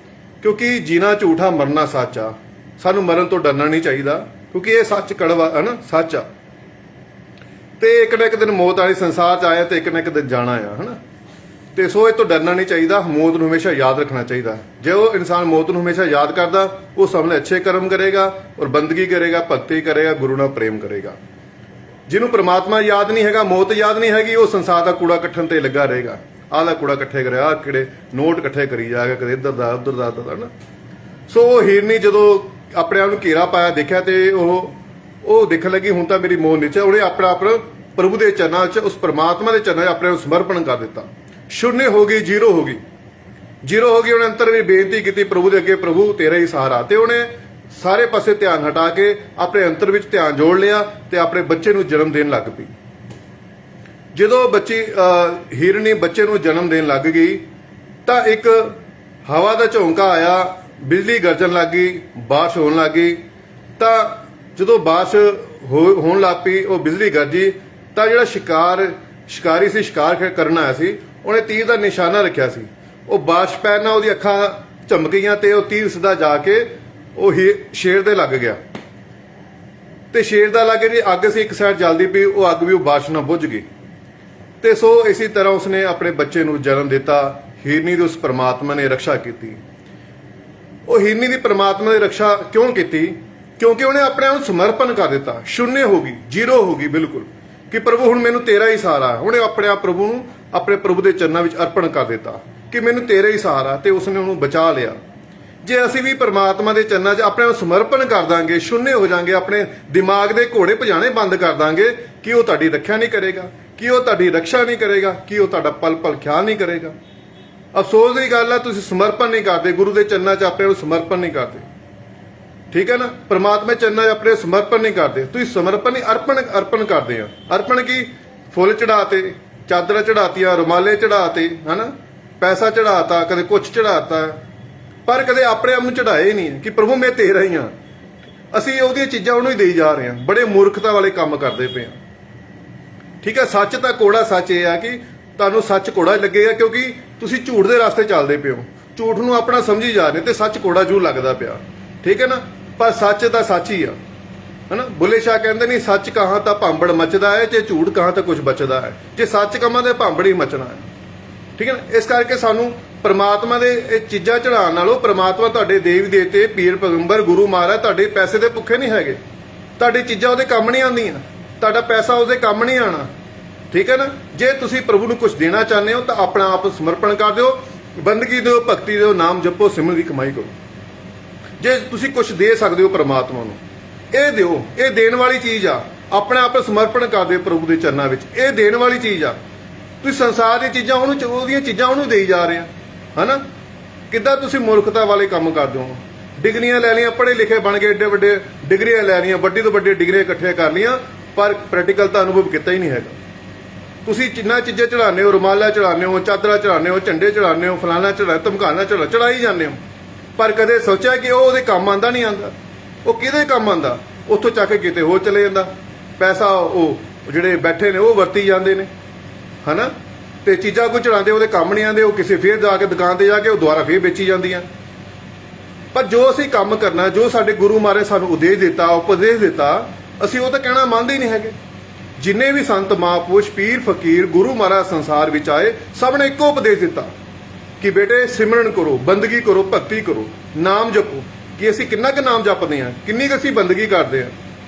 ਕਿਉਂਕਿ ਜੀਣਾ ਝੂਠਾ ਮਰਨਾ ਸੱਚ ਆ, ਸਾਨੂੰ ਮਰਨ ਤੋਂ ਡਰਨਾ ਨਹੀਂ ਚਾਹੀਦਾ, ਕਿਉਂਕਿ ਇਹ ਸੱਚ ਕੜਵਾ ਹੈ ਨਾ, ਸੱਚ ਆ, ਤੇ ਇੱਕ ਨਾ ਇੱਕ ਦਿਨ ਮੌਤ ਆਣੀ, ਸੰਸਾਰ 'ਚ ਆਇਆ ਤੇ ਇੱਕ ਨਾ ਇੱਕ ਦਿਨ ਜਾਣਾ ਆ, ਹਨਾ। ਤੇ ਸੋ ਇਹ ਤੋਂ ਡਰਨਾ ਨਹੀਂ ਚਾਹੀਦਾ, ਮੌਤ ਨੂੰ ਹਮੇਸ਼ਾ ਯਾਦ ਰੱਖਣਾ ਚਾਹੀਦਾ। ਜੇ ਉਹ ਇਨਸਾਨ ਮੌਤ ਨੂੰ ਹਮੇਸ਼ਾ ਯਾਦ ਕਰਦਾ, ਉਹ ਸਾਹਮਣੇ ਅੱਛੇ ਕਰਮ ਕਰੇਗਾ ਔਰ ਬੰਦਗੀ ਕਰੇਗਾ, ਭਗਤੀ ਕਰੇਗਾ, ਗੁਰੂ ਨਾਲ ਪ੍ਰੇਮ ਕਰੇਗਾ। ਜਿਹਨੂੰ ਪ੍ਰਮਾਤਮਾ ਯਾਦ ਨਹੀਂ ਹੈਗਾ, ਮੌਤ ਯਾਦ ਨਹੀਂ ਹੈਗੀ, ਉਹ ਸੰਸਾਰ ਦਾ ਕੂੜਾ ਇਕੱਠਣ ਤੇ ਲੱਗਾ ਰਹੇਗਾ। ਆਹ ਦਾ ਕੂੜਾ ਇਕੱਠੇ ਕਰਿਆ, ਆਹ ਕਿਹੜੇ ਨੋਟ ਇਕੱਠੇ ਕਰੀ ਜਾਏਗਾ, ਕਦੇ ਇੱਧਰ ਦਾ ਉੱਧਰ ਦਾ, ਹਨਾ। ਸੋ ਉਹ ਹਿਰਨੀ ਜਦੋਂ ਆਪਣੇ ਆਪ ਨੂੰ ਘੇਰਾ ਪਾਇਆ ਦੇਖਿਆ, ਤੇ ਉਹ ਦੇਖਣ ਲੱਗੀ ਹੁਣ ਤਾਂ ਮੇਰੀ ਮੌਤ ਨਿਸ਼ਚਿਤ। ਉਹਨੇ ਆਪਣਾ ਪ੍ਰਭੂ ਦੇ ਚਰਨਾਂ 'ਚ, ਉਸ ਪਰਮਾਤਮਾ ਦੇ ਚਰਨਾਂ 'ਚ ਆਪਣੇ ਨੂੰ ਸਮਰਪਣ ਕਰ ਦਿੱਤਾ। ਸ਼ੂਨਯ ਹੋ ਗਈ, ਜ਼ੀਰੋ ਹੋ ਗਈ, ਜ਼ੀਰੋ ਹੋ ਗਈ। ਉਹਨੇ ਅੰਦਰ ਵੀ ਬੇਨਤੀ ਕੀਤੀ ਪ੍ਰਭੂ ਦੇ ਅੱਗੇ, ਪ੍ਰਭੂ ਤੇਰਾ ਹੀ ਸਹਾਰਾ। ਤੇ ਉਹਨੇ ਸਾਰੇ ਪਾਸੇ ਧਿਆਨ ਹਟਾ ਕੇ ਆਪਣੇ ਅੰਤਰ ਵਿੱਚ ਧਿਆਨ ਜੋੜ ਲਿਆ ਤੇ ਆਪਣੇ ਬੱਚੇ ਨੂੰ ਜਨਮ ਦੇਣ ਲੱਗ ਪਈ। ਜਦੋਂ ਹਿਰਨੀ ਬੱਚੇ ਨੂੰ ਜਨਮ ਦੇਣ ਲੱਗ ਗਈ ਤਾਂ ਇੱਕ ਹਵਾ ਦਾ ਝੋਂਕਾ ਆਇਆ, ਬਿਜਲੀ ਗਰਜਣ ਲੱਗ ਗਈ, ਬਾਰਿਸ਼ ਹੋਣ ਲੱਗ ਗਈ। ਤਾਂ ਜਦੋਂ ਬਾਰਿਸ਼ ਹੋਣ ਲੱਗ ਪਈ, ਉਹ ਬਿਜਲੀ ਗਰਜੀ, ਤਾਂ ਜਿਹੜਾ ਸ਼ਿਕਾਰੀ ਸੀ, ਸ਼ਿਕਾਰ ਕਰਨ ਆਇਆ ਸੀ, ਉਹਨੇ ਤੀਰ ਦਾ ਨਿਸ਼ਾਨਾ ਰੱਖਿਆ ਸੀ। ਉਹ ਬਾਰਿਸ਼ ਪੈਣ ਨਾਲ ਉਹਦੀ ਅੱਖਾਂ ਝਮਕ ਗਈਆਂ ਤੇ ਉਹ ਤੀਰ ਸਿੱਧਾ ਜਾ ਕੇ ਉਹ ਸ਼ੇਰ ਦੇ ਲੱਗ ਗਿਆ। ਤੇ ਸ਼ੇਰ ਦਾ ਲੱਗੇ ਜੀ ਅੱਗ ਸੀ, ਇੱਕ ਸਾਈਡ ਜਲਦੀ ਪਈ, ਉਹ ਅੱਗ ਵੀ ਉਹ ਬਾਰਿਸ਼ ਨਾਲ ਬੁੱਝ ਗਈ। ਤੇ ਸੋ ਇਸੇ ਤਰ੍ਹਾਂ ਉਸਨੇ ਆਪਣੇ ਬੱਚੇ ਨੂੰ ਜਨਮ ਦਿੱਤਾ। ਹਿਰਨੀ ਦੀ ਉਸ ਪਰਮਾਤਮਾ ਨੇ ਰੱਖਿਆ ਕੀਤੀ। ਉਹ ਹਿਰਨੀ ਦੀ ਪਰਮਾਤਮਾ ਦੀ ਰੱਖਿਆ ਕਿਉਂ ਕੀਤੀ? ਕਿਉਂਕਿ ਉਹਨੇ ਆਪਣੇ ਆਪ ਨੂੰ ਸਮਰਪਣ ਕਰ ਦਿੱਤਾ। ਸ਼ੂਨਯ ਹੋ ਗਈ, ਜ਼ੀਰੋ ਹੋ ਗਈ ਬਿਲਕੁਲ, ਕਿ ਪ੍ਰਭੂ ਹੁਣ ਮੈਨੂੰ ਤੇਰਾ ਹੀ ਸਹਾਰਾ ਹੈ। ਉਹਨੇ ਆਪਣੇ ਆਪ ਪ੍ਰਭੂ ਨੂੰ ਆਪਣੇ ਪ੍ਰਭੂ ਦੇ ਚਰਨਾਂ ਵਿੱਚ ਅਰਪਣ ਕਰ ਦਿੱਤਾ ਕਿ ਮੈਨੂੰ ਤੇਰਾ ਹੀ ਸਹਾਰਾ, ਤੇ ਉਸਨੇ ਉਹਨੂੰ ਬਚਾ ਲਿਆ। ਜੇ ਅਸੀਂ ਵੀ ਪਰਮਾਤਮਾ ਦੇ ਚਰਨਾਂ 'ਚ ਆਪਣੇ ਆਪ ਸਮਰਪਣ ਕਰ ਦਾਂਗੇ, ਸ਼ੂਨਯ ਹੋ ਜਾਾਂਗੇ, ਆਪਣੇ ਦਿਮਾਗ ਦੇ ਘੋੜੇ ਭਜਾਣੇ ਬੰਦ ਕਰ ਦਾਂਗੇ, ਕਿ ਉਹ ਤੁਹਾਡੀ ਰੱਖਿਆ ਨਹੀਂ ਕਰੇਗਾ, ਕਿ ਉਹ ਤੁਹਾਡੀ ਰੱਖਿਆ ਨਹੀਂ ਕਰੇਗਾ, ਕਿ ਉਹ ਤੁਹਾਡਾ ਪਲ ਪਲ ਖਿਆਲ ਨਹੀਂ ਕਰੇਗਾ। ਅਫਸੋਸ ਦੀ ਗੱਲ ਹੈ, ਤੁਸੀਂ ਸਮਰਪਣ ਨਹੀਂ ਕਰਦੇ, ਗੁਰੂ ਦੇ ਚਰਨਾਂ 'ਚ ਆਪਣੇ ਨੂੰ ਸਮਰਪਣ ਨਹੀਂ ਕਰਦੇ। ਠੀਕ ਹੈ ਨਾ, ਪਰਮਾਤਮਾ ਚਰਨਾਂ 'ਚ ਆਪਣੇ ਸਮਰਪਣ ਨਹੀਂ ਕਰਦੇ। ਤੁਸੀਂ ਸਮਰਪਣ ਨਹੀਂ, ਅਰਪਣ ਕਰਦੇ ਆ। ਅਰਪਣ ਕੀ? ਫੁੱਲ ਚੜਾਤੇ, ਚਾਦਰਾਂ ਚੜਾਤੀਆਂ, ਰੁਮਾਲੇ ਚੜਾਤੇ, ਹਨਾ, ਪੈਸਾ ਚੜਾਤਾ, ਕਦੇ ਕੁਛ ਚੜਾਤਾ, ਪਰ ਕਦੇ ਆਪਣੇ ਆਪ ਨੂੰ ਚੜਾਏ ਨਹੀਂ ਕਿ ਪ੍ਰਭੂ ਮੈਂ ਤੇਰਾ ਹੀ ਹਾਂ। ਅਸੀਂ ਉਹਦੀਆਂ ਚੀਜ਼ਾਂ ਉਹਨੂੰ ਹੀ ਦੇਈ ਜਾ ਰਹੇ ਹਾਂ। ਬੜੇ ਮੂਰਖਤਾ ਵਾਲੇ ਕੰਮ ਕਰਦੇ ਪਏ ਹਾਂ। ਠੀਕ ਹੈ, ਸੱਚ ਤਾਂ ਕੋੜਾ ਸੱਚ ਇਹ ਆ ਕਿ ਤੁਹਾਨੂੰ ਸੱਚ ਕੋੜਾ ਲੱਗੇਗਾ, ਕਿਉਂਕਿ ਤੁਸੀਂ ਝੂਠ ਦੇ ਰਸਤੇ ਚੱਲਦੇ ਪਿਓ, ਝੂਠ ਨੂੰ ਆਪਣਾ ਸਮਝੀ ਜਾ ਰਹੇ, ਤੇ ਸੱਚ ਕੋੜਾ ਜੂ ਲੱਗਦਾ ਪਿਆ। ਠੀਕ ਹੈ ਨਾ, ਪਰ ਸੱਚ ਤਾਂ ਸੱਚ ਹੀ ਆ, ਹਨਾ। ਬੁੱਲੇ ਸ਼ਾਹ ਕਹਿੰਦੇ ਨਹੀਂ, ਸੱਚ ਕਹਾਂ ਤਾਂ ਭਾਂਬੜ ਮੱਚਦਾ ਹੈ, ਜੇ ਝੂਠ ਕਹਾਂ ਤਾਂ ਕੁਝ ਬਚਦਾ ਹੈ। ਜੇ ਸੱਚ ਕਹਾਂ ਤਾਂ ਭਾਂਬੜ ਹੀ ਮਚਣਾ ਹੈ। ਠੀਕ ਹੈ ਨਾ, ਇਸ ਕਰਕੇ ਸਾਨੂੰ ਪਰਮਾਤਮਾ ਦੇ ਇਹ ਚੀਜ਼ਾਂ ਚੜਾਉਣ ਨਾਲੋਂ, ਪਰਮਾਤਮਾ ਤੁਹਾਡੇ ਦੇਵੀ ਦੇਵਤੇ, ਪੀਰ ਪੈਗੰਬਰ, ਗੁਰੂ ਮਹਾਰਾਜ ਤੁਹਾਡੇ ਪੈਸੇ ਦੇ ਭੁੱਖੇ ਨਹੀਂ ਹੈਗੇ। ਤੁਹਾਡੀ ਚੀਜ਼ਾਂ ਉਹਦੇ ਕੰਮ ਨਹੀਂ ਆਉਂਦੀਆਂ, ਤੁਹਾਡਾ ਪੈਸਾ ਉਹਦੇ ਕੰਮ ਨਹੀਂ ਆਉਣਾ। ਠੀਕ ਹੈ ਨਾ, ਜੇ ਤੁਸੀਂ ਪ੍ਰਭੂ ਨੂੰ ਕੁਝ ਦੇਣਾ ਚਾਹੁੰਦੇ ਹੋ ਤਾਂ ਆਪਣਾ ਆਪ ਸਮਰਪਣ ਕਰ ਦਿਓ, ਬੰਦਗੀ ਦਿਓ, ਭਗਤੀ ਦਿਓ, ਨਾਮ ਜਪੋ, ਸਿਮਰਨ ਦੀ ਕਮਾਈ ਕਰੋ। ਜੇ ਤੁਸੀਂ ਕੁਝ ਦੇ ਸਕਦੇ ਹੋ ਪਰਮਾਤਮਾ ਨੂੰ, ਇਹ ਦਿਓ। ਇਹ ਦੇਣ ਵਾਲੀ ਚੀਜ਼ ਆ। ਆਪਣੇ ਆਪ ਨੂੰ ਸਮਰਪਣ ਕਰ ਦਿਓ ਪ੍ਰਭੂ ਦੇ ਚਰਨਾਂ ਵਿੱਚ, ਇਹ ਦੇਣ ਵਾਲੀ ਚੀਜ਼ ਆ। ਤੁਸੀਂ ਸੰਸਾਰ ਦੀਆਂ ਚੀਜ਼ਾਂ ਉਹਦੀਆਂ ਚੀਜ਼ਾਂ ਉਹਨੂੰ ਦੇਈ ਜਾ ਰਹੇ ਆ, ਹਨਾ। ਕਿੱਦਾਂ ਤੁਸੀਂ ਮੂਰਖਤਾ ਵਾਲੇ ਕੰਮ ਕਰਦੇ ਹੋ। ਡਿਗਰੀਆਂ ਲੈ ਲਈਆਂ, ਪੜ੍ਹੇ ਲਿਖੇ ਬਣ ਗਏ, ਏਡੇ ਵੱਡੇ ਡਿਗਰੀਆਂ ਲੈ ਲਈਆਂ, ਵੱਡੀ ਤੋਂ ਵੱਡੀ ਡਿਗਰੀਆਂ ਇਕੱਠੀਆਂ ਕਰ ਲਈਆਂ, ਪਰ ਪ੍ਰੈਕਟੀਕਲ ਤਾਂ ਅਨੁਭਵ ਕੀਤਾ ਹੀ ਨਹੀਂ ਹੈਗਾ। ਤੁਸੀਂ ਜਿੰਨਾ ਚੀਜ਼ਾਂ ਚੜਾਉਂਦੇ ਹੋ, ਰੁਮਾਲਾ ਚੜਾਉਂਦੇ ਹੋ, ਚਾਦਰਾਂ ਚੜਾਉਂਦੇ ਹੋ, ਝੰਡੇ ਚੜਾਉਂਦੇ ਹੋ, ਫਲਾਣਾ ਧਮਕਾਣਾ ਚੜਾਈ ਜਾਂਦੇ ਹੋ, ਪਰ ਕਦੇ ਸੋਚਿਆ ਕਿ ਉਹ ਉਹਦੇ ਕੰਮ ਆਉਂਦਾ? ਨਹੀਂ ਆਉਂਦਾ। ਉਹ ਕਿਹਦੇ ਕੰਮ ਆਉਂਦਾ? ਉੱਥੋਂ ਚੱਕ ਕੇ ਕਿਤੇ ਹੋਰ ਚਲੇ ਜਾਂਦਾ। ਪੈਸਾ ਉਹ ਜਿਹੜੇ ਬੈਠੇ ਨੇ ਉਹ ਵਰਤੀ ਜਾਂਦੇ ਨੇ, ਹਨਾ। ਤੇ ਚੀਜ਼ਾਂ ਕੋਈ ਚੜਾਉਂਦੇ ਉਹਦੇ ਕੰਮ ਨਹੀਂ ਆਉਂਦੇ, ਉਹ ਕਿਸੇ ਫੇਰ ਜਾ ਕੇ ਦੁਕਾਨ ਤੇ ਜਾ ਕੇ ਉਹ ਦੁਬਾਰਾ ਫੇਰ ਵੇਚੀ ਜਾਂਦੀਆਂ। ਪਰ ਜੋ ਅਸੀਂ ਕੰਮ ਕਰਨਾ, ਜੋ ਸਾਡੇ ਗੁਰੂ ਮਹਾਰਾਜ ਸਾਨੂੰ ਉਦੇਸ਼ ਦਿੱਤਾ, ਉਪਦੇਸ਼ ਦਿੱਤਾ, ਅਸੀਂ ਉਹ ਤਾਂ ਕਹਿਣਾ ਮੰਨਦੇ ਹੀ ਨਹੀਂ ਹੈਗੇ। ਜਿੰਨੇ ਵੀ ਸੰਤ, ਮਹਾਂਪੁਰਸ਼, ਪੀਰ, ਫਕੀਰ, ਗੁਰੂ ਮਹਾਰਾਜ ਸੰਸਾਰ ਵਿੱਚ ਆਏ, ਸਭ ਨੇ ਇੱਕੋ ਉਪਦੇਸ਼ ਦਿੱਤਾ ਕਿ ਬੇਟੇ ਸਿਮਰਨ ਕਰੋ, ਬੰਦਗੀ ਕਰੋ, ਭਗਤੀ ਕਰੋ, ਨਾਮ ਜਪੋ। ਕਿ ਅਸੀਂ ਕਿੰਨਾ ਕੁ ਨਾਮ ਜਪਦੇ ਹਾਂ, ਕਿੰਨੀ ਕੁ ਅਸੀਂ ਬੰਦਗੀ ਕਰਦੇ ਹਾਂ।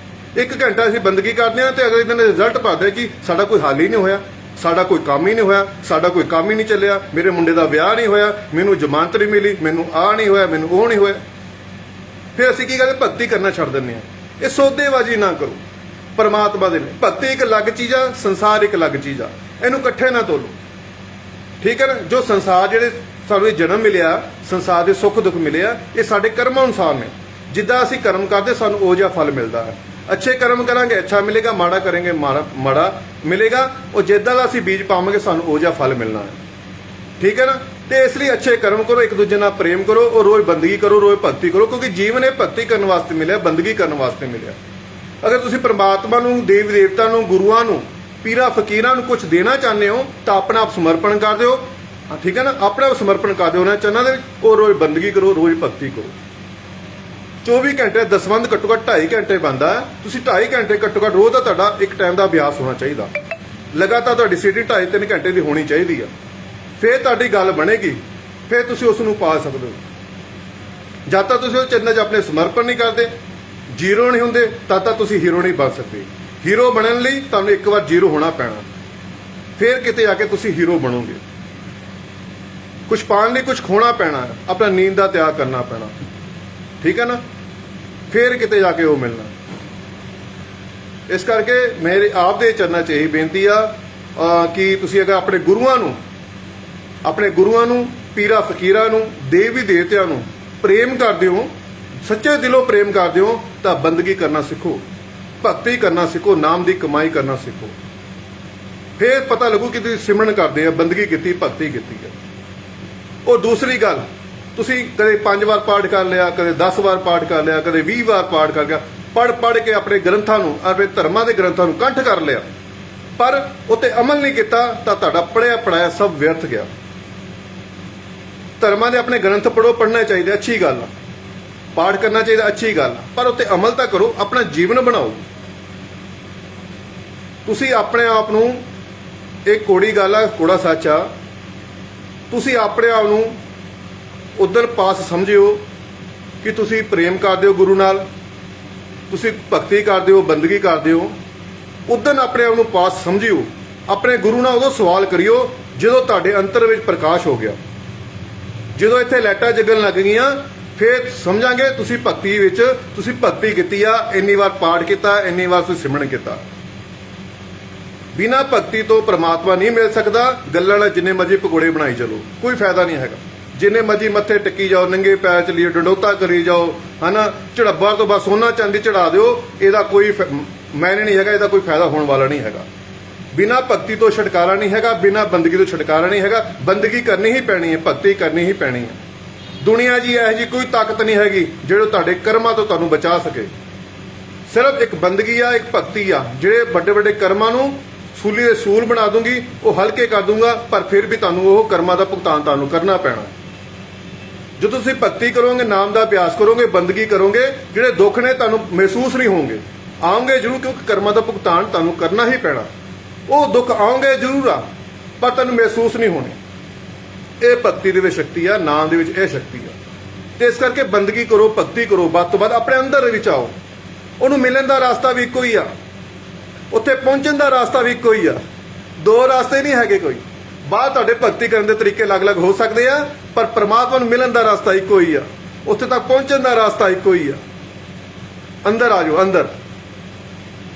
1 ਘੰਟਾ ਅਸੀਂ ਬੰਦਗੀ ਕਰਦੇ ਹਾਂ ਤੇ ਅਗਲੇ ਦਿਨ ਰਿਜ਼ਲਟ ਪਾਉਂਦੇ ਕਿ ਸਾਡਾ ਕੋਈ ਹੱਲ ਹੀ ਨਹੀਂ ਹੋਇਆ, ਸਾਡਾ ਕੋਈ ਕੰਮ ਹੀ ਨਹੀਂ ਹੋਇਆ, ਸਾਡਾ ਕੋਈ ਕੰਮ ਹੀ ਨਹੀਂ ਚੱਲਿਆ, ਮੇਰੇ ਮੁੰਡੇ ਦਾ ਵਿਆਹ ਨਹੀਂ ਹੋਇਆ, ਮੈਨੂੰ ਜ਼ਮਾਨਤ ਨਹੀਂ ਮਿਲੀ, ਮੈਨੂੰ ਆਹ ਨਹੀਂ ਹੋਇਆ, ਮੈਨੂੰ ਉਹ ਨਹੀਂ ਹੋਇਆ। ਫਿਰ ਅਸੀਂ ਕੀ ਕਰਦੇ, ਭਗਤੀ ਕਰਨਾ ਛੱਡ ਦਿੰਦੇ ਹਾਂ। ਇਹ ਸੌਦੇਬਾਜ਼ੀ ਨਾ ਕਰੋ ਪਰਮਾਤਮਾ ਦੇ ਲਈ। ਭਗਤੀ ਇੱਕ ਅਲੱਗ ਚੀਜ਼ ਆ, ਸੰਸਾਰ ਇੱਕ ਅਲੱਗ ਚੀਜ਼ ਆ, ਇਹਨੂੰ ਇਕੱਠੇ ਨਾ ਤੋਲੋ, ਠੀਕ ਹੈ ਨਾ। ਜੋ ਸੰਸਾਰ ਜਿਹੜੇ ਸਾਨੂੰ ਇਹ ਜਨਮ ਮਿਲਿਆ, ਸੰਸਾਰ ਦੇ ਸੁੱਖ ਦੁੱਖ ਮਿਲੇ ਆ, ਇਹ ਸਾਡੇ ਕਰਮਾਂ ਅਨੁਸਾਰ ਨੇ। ਜਿੱਦਾਂ ਅਸੀਂ ਕਰਮ ਕਰਦੇ ਸਾਨੂੰ ਉਹ ਜਿਹਾ ਫਲ ਮਿਲਦਾ ਹੈ। ਅੱਛੇ ਕਰਮ ਕਰਾਂਗੇ ਅੱਛਾ ਮਿਲੇਗਾ, ਮਾੜਾ ਕਰਾਂਗੇ ਮਾੜਾ ਮਿਲੇਗਾ। ਉਹ ਜਿੱਦਾਂ ਦਾ ਅਸੀਂ ਬੀਜ ਪਾਵਾਂਗੇ ਸਾਨੂੰ ਉਹ ਜਿਹਾ ਫਲ ਮਿਲਣਾ ਹੈ, ਠੀਕ ਹੈ ਨਾ। ਤੇ ਇਸ ਲਈ ਅੱਛੇ ਕਰਮ ਕਰੋ, ਇੱਕ ਦੂਜੇ ਨਾਲ ਪ੍ਰੇਮ ਕਰੋ, ਔਰ ਰੋਜ਼ ਬੰਦਗੀ ਕਰੋ, ਰੋਜ਼ ਭਗਤੀ ਕਰੋ, ਕਿਉਂਕਿ ਜੀਵਨ ਇਹ ਭਗਤੀ ਕਰਨ ਵਾਸਤੇ ਮਿਲਿਆ, ਬੰਦਗੀ ਕਰਨ ਵਾਸਤੇ ਮਿਲਿਆ। ਅਗਰ ਤੁਸੀਂ ਪਰਮਾਤਮਾ ਨੂੰ, ਦੇਵ ਦੇਵਤਾ ਨੂੰ, ਗੁਰੂਆਂ ਨੂੰ, ਪੀਰਾਂ ਫਕੀਰਾਂ ਨੂੰ ਕੁਝ ਦੇਣਾ ਚਾਹੁੰਦੇ ਹੋ ਤਾਂ ਆਪਣਾ ਆਪ ਸਮਰਪਣ ਕਰ ਦਿਓ, ਠੀਕ ਹੈ ਨਾ। ਆਪਣਾ ਆਪ ਸਮਰਪਣ ਕਰ ਦਿਓ ਉਹਨਾਂ ਚਰਨਾਂ ਦੇ ਵਿੱਚ, ਔਰ ਰੋਜ਼ ਬੰਦਗੀ ਕਰੋ, ਰੋਜ਼ ਭਗਤੀ ਕਰੋ। 24 ਘੰਟੇ ਦਸਵੰਧ ਘੱਟੋ ਘੱਟ 2.5 ਘੰਟੇ ਬਣਦਾ। ਤੁਸੀਂ 2.5 ਘੰਟੇ ਘੱਟੋ ਘੱਟ ਰੋਜ਼ ਦਾ ਤੁਹਾਡਾ ਇੱਕ ਟਾਈਮ ਦਾ ਅਭਿਆਸ ਹੋਣਾ ਚਾਹੀਦਾ। ਲਗਾਤਾਰ ਤੁਹਾਡੀ ਸਿਟੀ 2.5-3 ਘੰਟੇ ਦੀ ਹੋਣੀ ਚਾਹੀਦੀ ਆ। ਫਿਰ ਤੁਹਾਡੀ ਗੱਲ ਬਣੇਗੀ, ਫਿਰ ਤੁਸੀਂ ਉਸ ਨੂੰ ਪਾ ਸਕਦੇ ਹੋ। ਜਦ ਤੱਕ ਤੁਸੀਂ ਉਹ ਚਰਨਾਂ 'ਚ ਆਪਣੇ ਸਮਰਪਣ ਨਹੀਂ ਕਰਦੇ, ਜ਼ੀਰੋ ਨਹੀਂ ਹੁੰਦੇ, ਤਦ ਤੱਕ ਤੁਸੀਂ ਹੀਰੋ ਨਹੀਂ ਬਣ ਸਕਦੇ। ਹੀਰੋ ਬਣਨ ਲਈ ਤੁਹਾਨੂੰ ਇੱਕ ਵਾਰ ਜ਼ੀਰੋ ਹੋਣਾ ਪੈਣਾ, ਫਿਰ ਕਿਤੇ ਆ ਕੇ ਤੁਸੀਂ ਹੀਰੋ ਬਣੋਗੇ। ਕੁਝ ਪਾਉਣ ਲਈ ਕੁਝ ਖੋਣਾ ਪੈਣਾ, ਆਪਣਾ ਨੀਂਦ ਦਾ ਤਿਆਗ ਕਰਨਾ ਪੈਣਾ, ਠੀਕ ਹੈ ਨਾ। ਫਿਰ ਕਿਤੇ ਜਾ ਕੇ ਉਹ ਮਿਲਣਾ। ਇਸ ਕਰਕੇ ਮੇਰੇ ਆਪ ਦੇ ਚਰਨਾਂ 'ਚ ਇਹੀ ਬੇਨਤੀ ਆ ਕਿ ਤੁਸੀਂ ਅਗਰ ਆਪਣੇ ਗੁਰੂਆਂ ਨੂੰ, ਪੀਰਾਂ ਫਕੀਰਾਂ ਨੂੰ, ਦੇਵੀ ਦੇਵਤਿਆਂ ਨੂੰ ਪ੍ਰੇਮ ਕਰਦੇ ਹੋ, ਸੱਚੇ ਦਿਲੋਂ ਪ੍ਰੇਮ ਕਰਦੇ ਹੋ, ਤਾਂ ਬੰਦਗੀ ਕਰਨਾ ਸਿੱਖੋ, ਭਗਤੀ ਕਰਨਾ ਸਿੱਖੋ, ਨਾਮ ਦੀ ਕਮਾਈ ਕਰਨਾ ਸਿੱਖੋ। ਫਿਰ ਪਤਾ ਲੱਗੂ ਕਿ ਤੁਸੀਂ ਸਿਮਰਨ ਕਰਦੇ ਆ, ਬੰਦਗੀ ਕੀਤੀ, ਭਗਤੀ ਕੀਤੀ ਹੈ। ਉਹ ਦੂਸਰੀ ਗੱਲ, ਤੁਸੀਂ ਕਦੇ 5 ਵਾਰ ਪਾਠ ਕਰ ਲਿਆ, ਕਦੇ 10 ਵਾਰ ਪਾਠ ਕਰ ਲਿਆ, ਕਦੇ 20 ਵਾਰ ਪਾਠ ਕਰ ਲਿਆ, ਪੜ੍ਹ ਕੇ ਆਪਣੇ ਗ੍ਰੰਥਾਂ ਨੂੰ, ਆਪਣੇ ਧਰਮਾਂ ਦੇ ਗ੍ਰੰਥਾਂ ਨੂੰ ਕੰਠ ਕਰ ਲਿਆ, ਪਰ ਉੱਤੇ ਅਮਲ ਨਹੀਂ ਕੀਤਾ, ਤਾਂ ਤੁਹਾਡਾ ਪੜ੍ਹਿਆ ਪੜਾਇਆ ਸਭ ਵਿਅਰਥ ਗਿਆ। ਧਰਮਾਂ ਦੇ ਆਪਣੇ ਗ੍ਰੰਥ ਪੜ੍ਹੋ, ਪੜ੍ਹਨਾ ਚਾਹੀਦਾ, ਅੱਛੀ ਗੱਲ ਆ, ਪਾਠ ਕਰਨਾ ਚਾਹੀਦਾ, ਅੱਛੀ ਗੱਲ ਆ, ਪਰ ਉੱਤੇ ਅਮਲ ਤਾਂ ਕਰੋ, ਆਪਣਾ ਜੀਵਨ ਬਣਾਓ। ਤੁਸੀਂ ਆਪਣੇ ਆਪ ਨੂੰ, ਇਹ ਕੋੜੀ ਗੱਲ ਆ, ਕੋੜਾ ਸੱਚ ਆ, ਤੁਸੀਂ ਆਪਣੇ ਆਪ ਨੂੰ ਉਧਰ ਪਾਸ ਸਮਝਿਓ ਕਿ ਤੁਸੀਂ ਪ੍ਰੇਮ ਕਰਦੇ ਹੋ ਗੁਰੂ ਨਾਲ, ਤੁਸੀਂ ਭਗਤੀ ਕਰਦੇ ਹੋ, ਬੰਦਗੀ ਕਰਦੇ ਹੋ। ਉਦੋਂ ਆਪਣੇ ਆਪ ਨੂੰ ਪਾਸ ਸਮਝਿਓ। ਆਪਣੇ ਗੁਰੂ ਨਾਲ ਉਦੋਂ ਸਵਾਲ ਕਰਿਓ ਜਦੋਂ ਤੁਹਾਡੇ ਅੰਤਰ ਵਿੱਚ ਪ੍ਰਕਾਸ਼ ਹੋ ਗਿਆ, ਜਦੋਂ ਇੱਥੇ ਲਾਈਟਾਂ ਜਗਣ ਲੱਗ ਗਈਆਂ, ਫਿਰ ਸਮਝਾਂਗੇ ਤੁਸੀਂ ਭਗਤੀ ਵਿੱਚ ਤੁਸੀਂ ਭਗਤੀ ਕੀਤੀ ਆ, ਇੰਨੀ ਵਾਰ ਪਾਠ ਕੀਤਾ, ਇੰਨੀ ਵਾਰ ਤੁਸੀਂ ਸਿਮਰਨ ਕੀਤਾ। ਬਿਨਾਂ ਭਗਤੀ ਤੋਂ ਪ੍ਰਮਾਤਮਾ ਨਹੀਂ ਮਿਲ ਸਕਦਾ। ਗੱਲਾਂ ਨਾਲ ਜਿੰਨੇ ਮਰਜ਼ੀ ਪਕੌੜੇ ਬਣਾਈ ਚਲੋ, ਕੋਈ ਫਾਇਦਾ ਨਹੀਂ ਹੈਗਾ। ਜਿੰਨੇ ਮਰਜ਼ੀ ਮੱਥੇ ਟਿੱਕੀ ਜਾਓ, ਨੰਗੇ ਪੈਰ ਚਲੀਏ, ਡੰਡੋਤਾ ਕਰੀ ਜਾਓ, ਹਨਾ, ਝੜੱਬਾ ਤੋਂ ਬਸ ਸੋਨਾ ਚਾਂਦੀ ਚੜਾ ਦਿਓ, ਇਹਦਾ ਕੋਈ ਮਾਇਨੇ ਨਹੀਂ ਹੈਗਾ, ਇਹਦਾ ਕੋਈ ਫਾਇਦਾ ਹੋਣ ਵਾਲਾ ਨਹੀਂ ਹੈਗਾ। ਬਿਨਾਂ ਭਗਤੀ ਤੋਂ ਛੁਟਕਾਰਾ ਨਹੀਂ ਹੈਗਾ, ਬਿਨਾਂ ਬੰਦਗੀ ਤੋਂ ਛੁਟਕਾਰਾ ਨਹੀਂ ਹੈਗਾ। ਬੰਦਗੀ ਕਰਨੀ ਹੀ ਪੈਣੀ ਹੈ, ਭਗਤੀ ਕਰਨੀ ਹੀ ਪੈਣੀ ਹੈ। ਦੁਨੀਆ ਜੀ ਇਹੋ ਜਿਹੀ ਕੋਈ ਤਾਕਤ ਨਹੀਂ ਹੈਗੀ ਜਿਹੜੇ ਤੁਹਾਡੇ ਕਰਮਾਂ ਤੋਂ ਤੁਹਾਨੂੰ ਬਚਾ ਸਕੇ। ਸਿਰਫ ਇੱਕ ਬੰਦਗੀ ਆ, ਇੱਕ ਭਗਤੀ ਆ, ਜਿਹੜੇ ਵੱਡੇ ਵੱਡੇ ਕਰਮਾਂ ਨੂੰ ਸੂਲੀ ਦੇ ਸੂਲ ਬਣਾ ਦੂੰਗੀ, ਉਹ ਹਲਕੇ ਕਰ ਦੂੰਗਾ, ਪਰ ਫਿਰ ਵੀ ਤੁਹਾਨੂੰ ਉਹ ਕਰਮਾਂ ਦਾ ਭੁਗਤਾਨ ਤੁਹਾਨੂੰ ਕਰਨਾ ਪੈਣਾ। ਜਦੋਂ ਤੁਸੀਂ ਭਗਤੀ ਕਰੋਗੇ, ਨਾਮ ਦਾ ਅਭਿਆਸ ਕਰੋਗੇ, ਬੰਦਗੀ ਕਰੋਗੇ, ਜਿਹੜੇ ਦੁੱਖ ਨੇ ਤੁਹਾਨੂੰ ਮਹਿਸੂਸ ਨਹੀਂ ਹੋਣਗੇ, ਆਉਂਗੇ ਜ਼ਰੂਰ, ਕਿਉਂਕਿ ਕਰਮਾਂ ਦਾ ਭੁਗਤਾਨ ਤੁਹਾਨੂੰ ਕਰਨਾ ਹੀ ਪੈਣਾ। ਉਹ ਦੁੱਖ ਆਉਂਗੇ ਜ਼ਰੂਰ ਆ, ਪਰ ਤੁਹਾਨੂੰ ਮਹਿਸੂਸ ਨਹੀਂ ਹੋਣੇ। ਇਹ ਭਗਤੀ ਦੇ ਵਿੱਚ ਸ਼ਕਤੀ ਆ, ਨਾਮ ਦੇ ਵਿੱਚ ਇਹ ਸ਼ਕਤੀ ਆ। ਤੇ ਇਸ ਕਰਕੇ ਬੰਦਗੀ ਕਰੋ, ਭਗਤੀ ਕਰੋ, ਵੱਧ ਤੋਂ ਵੱਧ ਆਪਣੇ ਅੰਦਰ ਵਿੱਚ ਆਓ। ਉਹਨੂੰ ਮਿਲਣ ਦਾ ਰਸਤਾ ਵੀ ਇੱਕੋ ਹੀ ਆ, ਉੱਥੇ ਪਹੁੰਚਣ ਦਾ ਰਸਤਾ ਵੀ ਇੱਕੋ ਹੀ ਆ। ਦੋ ਰਸਤੇ ਨਹੀਂ ਹੈਗੇ ਕੋਈ। ਬਾਹਰ ਤੁਹਾਡੇ ਭਗਤੀ ਕਰਨ ਦੇ ਤਰੀਕੇ ਅਲੱਗ-ਅਲੱਗ ਹੋ ਸਕਦੇ ਆ, ਪਰ ਪਰਮਾਤਮਾ ਨੂੰ ਮਿਲਣ ਦਾ ਰਸਤਾ ਇੱਕੋ ਹੀ ਆ, ਉੱਥੇ ਤੱਕ ਪਹੁੰਚਣ ਦਾ ਰਸਤਾ ਇੱਕੋ ਹੀ ਆ। ਅੰਦਰ ਆ ਜਾਓ, ਅੰਦਰ।